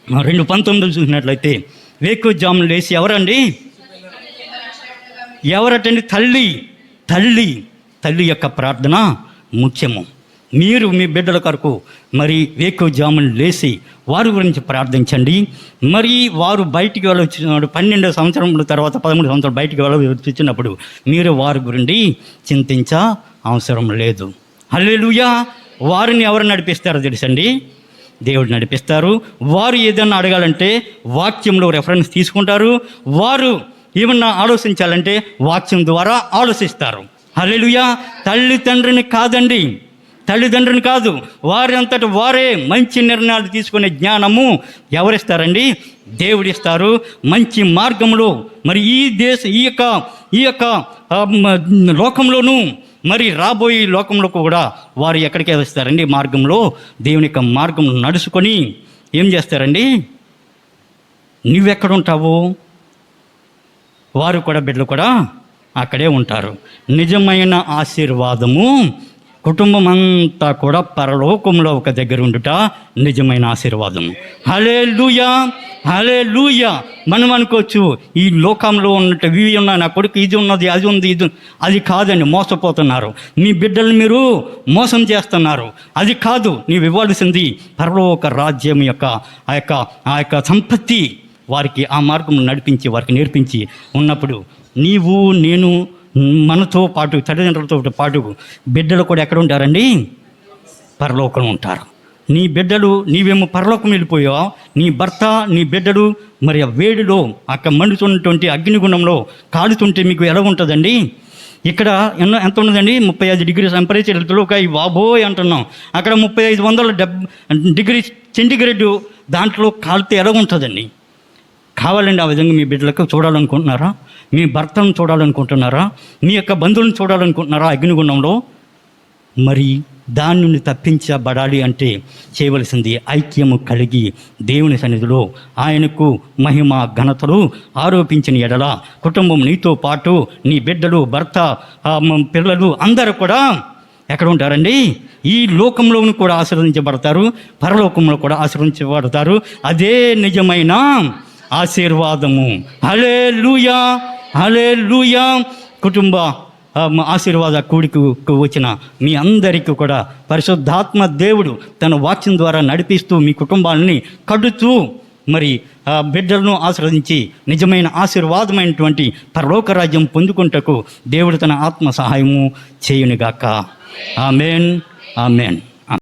2:19 చూసినట్లయితే, వేకువజామున లేచి ఎవరండి? ఎవరటండి? తల్లి. తల్లి తల్లి యొక్క ప్రార్థన ముఖ్యము. మీరు మీ బిడ్డల కొరకు మరి వేకువజామున లేచి వారి గురించి ప్రార్థించండి. మరి వారు బయటికి వెళ్ళొచ్చినప్పుడు 12 సంవత్సరముల తర్వాత 13 సంవత్సరాలు బయటికి వచ్చినప్పుడు మీరు వారి గురించి చింతించ అవసరం లేదు. హల్లెలూయా. వారిని ఎవరు నడిపిస్తారో తెలుసండి? దేవుడు నడిపిస్తారు. వారు ఏదన్నా అడగాలంటే వాక్యంలో రెఫరెన్స్ తీసుకుంటారు. వారు ఏమన్నా ఆలోచించాలంటే వాక్యం ద్వారా ఆలోచిస్తారు. హల్లెలూయా. తల్లిదండ్రిని కాదండి, తల్లిదండ్రుని కాదు, వారి అంతటి వారే మంచి నిర్ణయాలు తీసుకునే జ్ఞానము ఎవరిస్తారండి? దేవుడిస్తారు. మంచి మార్గంలో మరి ఈ యొక్క లోకంలోనూ మరి రాబోయే లోకంలో కూడా వారు ఎక్కడికి వస్తారండి? మార్గంలో దేవుని యొక్క మార్గం నడుచుకొని ఏం చేస్తారండి? నువ్వెక్కడుంటావు, వారు కూడా బిడ్డలు కూడా అక్కడే ఉంటారు. నిజమైన ఆశీర్వాదము కుటుంబం అంతా కూడా పరలోకంలో ఒక దగ్గర ఉండుట నిజమైన ఆశీర్వాదం. హల్లెలూయా, హల్లెలూయా. మనం అనుకోవచ్చు ఈ లోకంలో ఉన్నట్టు ఇవి ఉన్నాయి, నా కొడుకు ఇది ఉన్నది, అది ఉంది, ఇది అది కాదండి. మోసపోతున్నారు. మీ బిడ్డలు మీరు మోసం చేస్తున్నారు. అది కాదు. నీవు ఇవ్వాల్సింది పరలోక రాజ్యం యొక్క ఆ యొక్క సంపత్తి వారికి ఆ మార్గం నడిపించి వారికి నేర్పించి ఉన్నప్పుడు నీవు నేను మనతో పాటు తల్లిదండ్రులతో పాటు బిడ్డలు కూడా ఎక్కడ ఉంటారండి? పరలోకం ఉంటారు. నీ బిడ్డలు, నీవేమో పరలోకం వెళ్ళిపోయావు, నీ భర్త నీ బిడ్డలు మరి ఆ వేడిలో అక్కడ మండుతున్నటువంటి అగ్నిగుండంలో కాలుతుంటే మీకు ఎలా ఉంటుందండి? ఇక్కడ ఎంత ఉన్నదండి? 35 డిగ్రీ టెంపరేచర్లో ఒక బాబోయ్ అంటున్నాం. అక్కడ 3500 డిగ్రీ సెంటిగ్రేడ్ దాంట్లో కాలితే ఎలా ఉంటుందండి? కావాలండి ఆ విధంగా మీ బిడ్డలకు చూడాలనుకుంటున్నారా? మీ భర్తను చూడాలనుకుంటున్నారా? మీ యొక్క బంధువులను చూడాలనుకుంటున్నారా అగ్నిగుండంలో? మరి దాని నుండి తప్పించబడాలి అంటే చేయవలసింది ఐక్యము కలిగి దేవుని సన్నిధిలో ఆయనకు మహిమ ఘనతలు ఆరోపించిన ఎడల కుటుంబం నీతో పాటు నీ బిడ్డలు, భర్త, పిల్లలు అందరూ కూడా ఎక్కడ ఉంటారండి? ఈ లోకంలోనూ కూడా ఆశీర్వదించబడతారు, పరలోకంలో కూడా ఆశీర్వదించబడతారు. అదే నిజమైన ఆశీర్వాదము. హల్లెలూయా, హల్లెలూయా. కుటుంబ ఆశీర్వాద కూడికి వచ్చిన మీ అందరికీ కూడా పరిశుద్ధాత్మ దేవుడు తన వాక్యం ద్వారా నడిపిస్తూ మీ కుటుంబాలని కడుతూ మరి బిడ్డలను ఆశీర్వదించి నిజమైన ఆశీర్వాదమైనటువంటి పరలోక రాజ్యం పొందుకుంటకు దేవుడు తన ఆత్మ సహాయము చేయునుగాక. Amen, amen.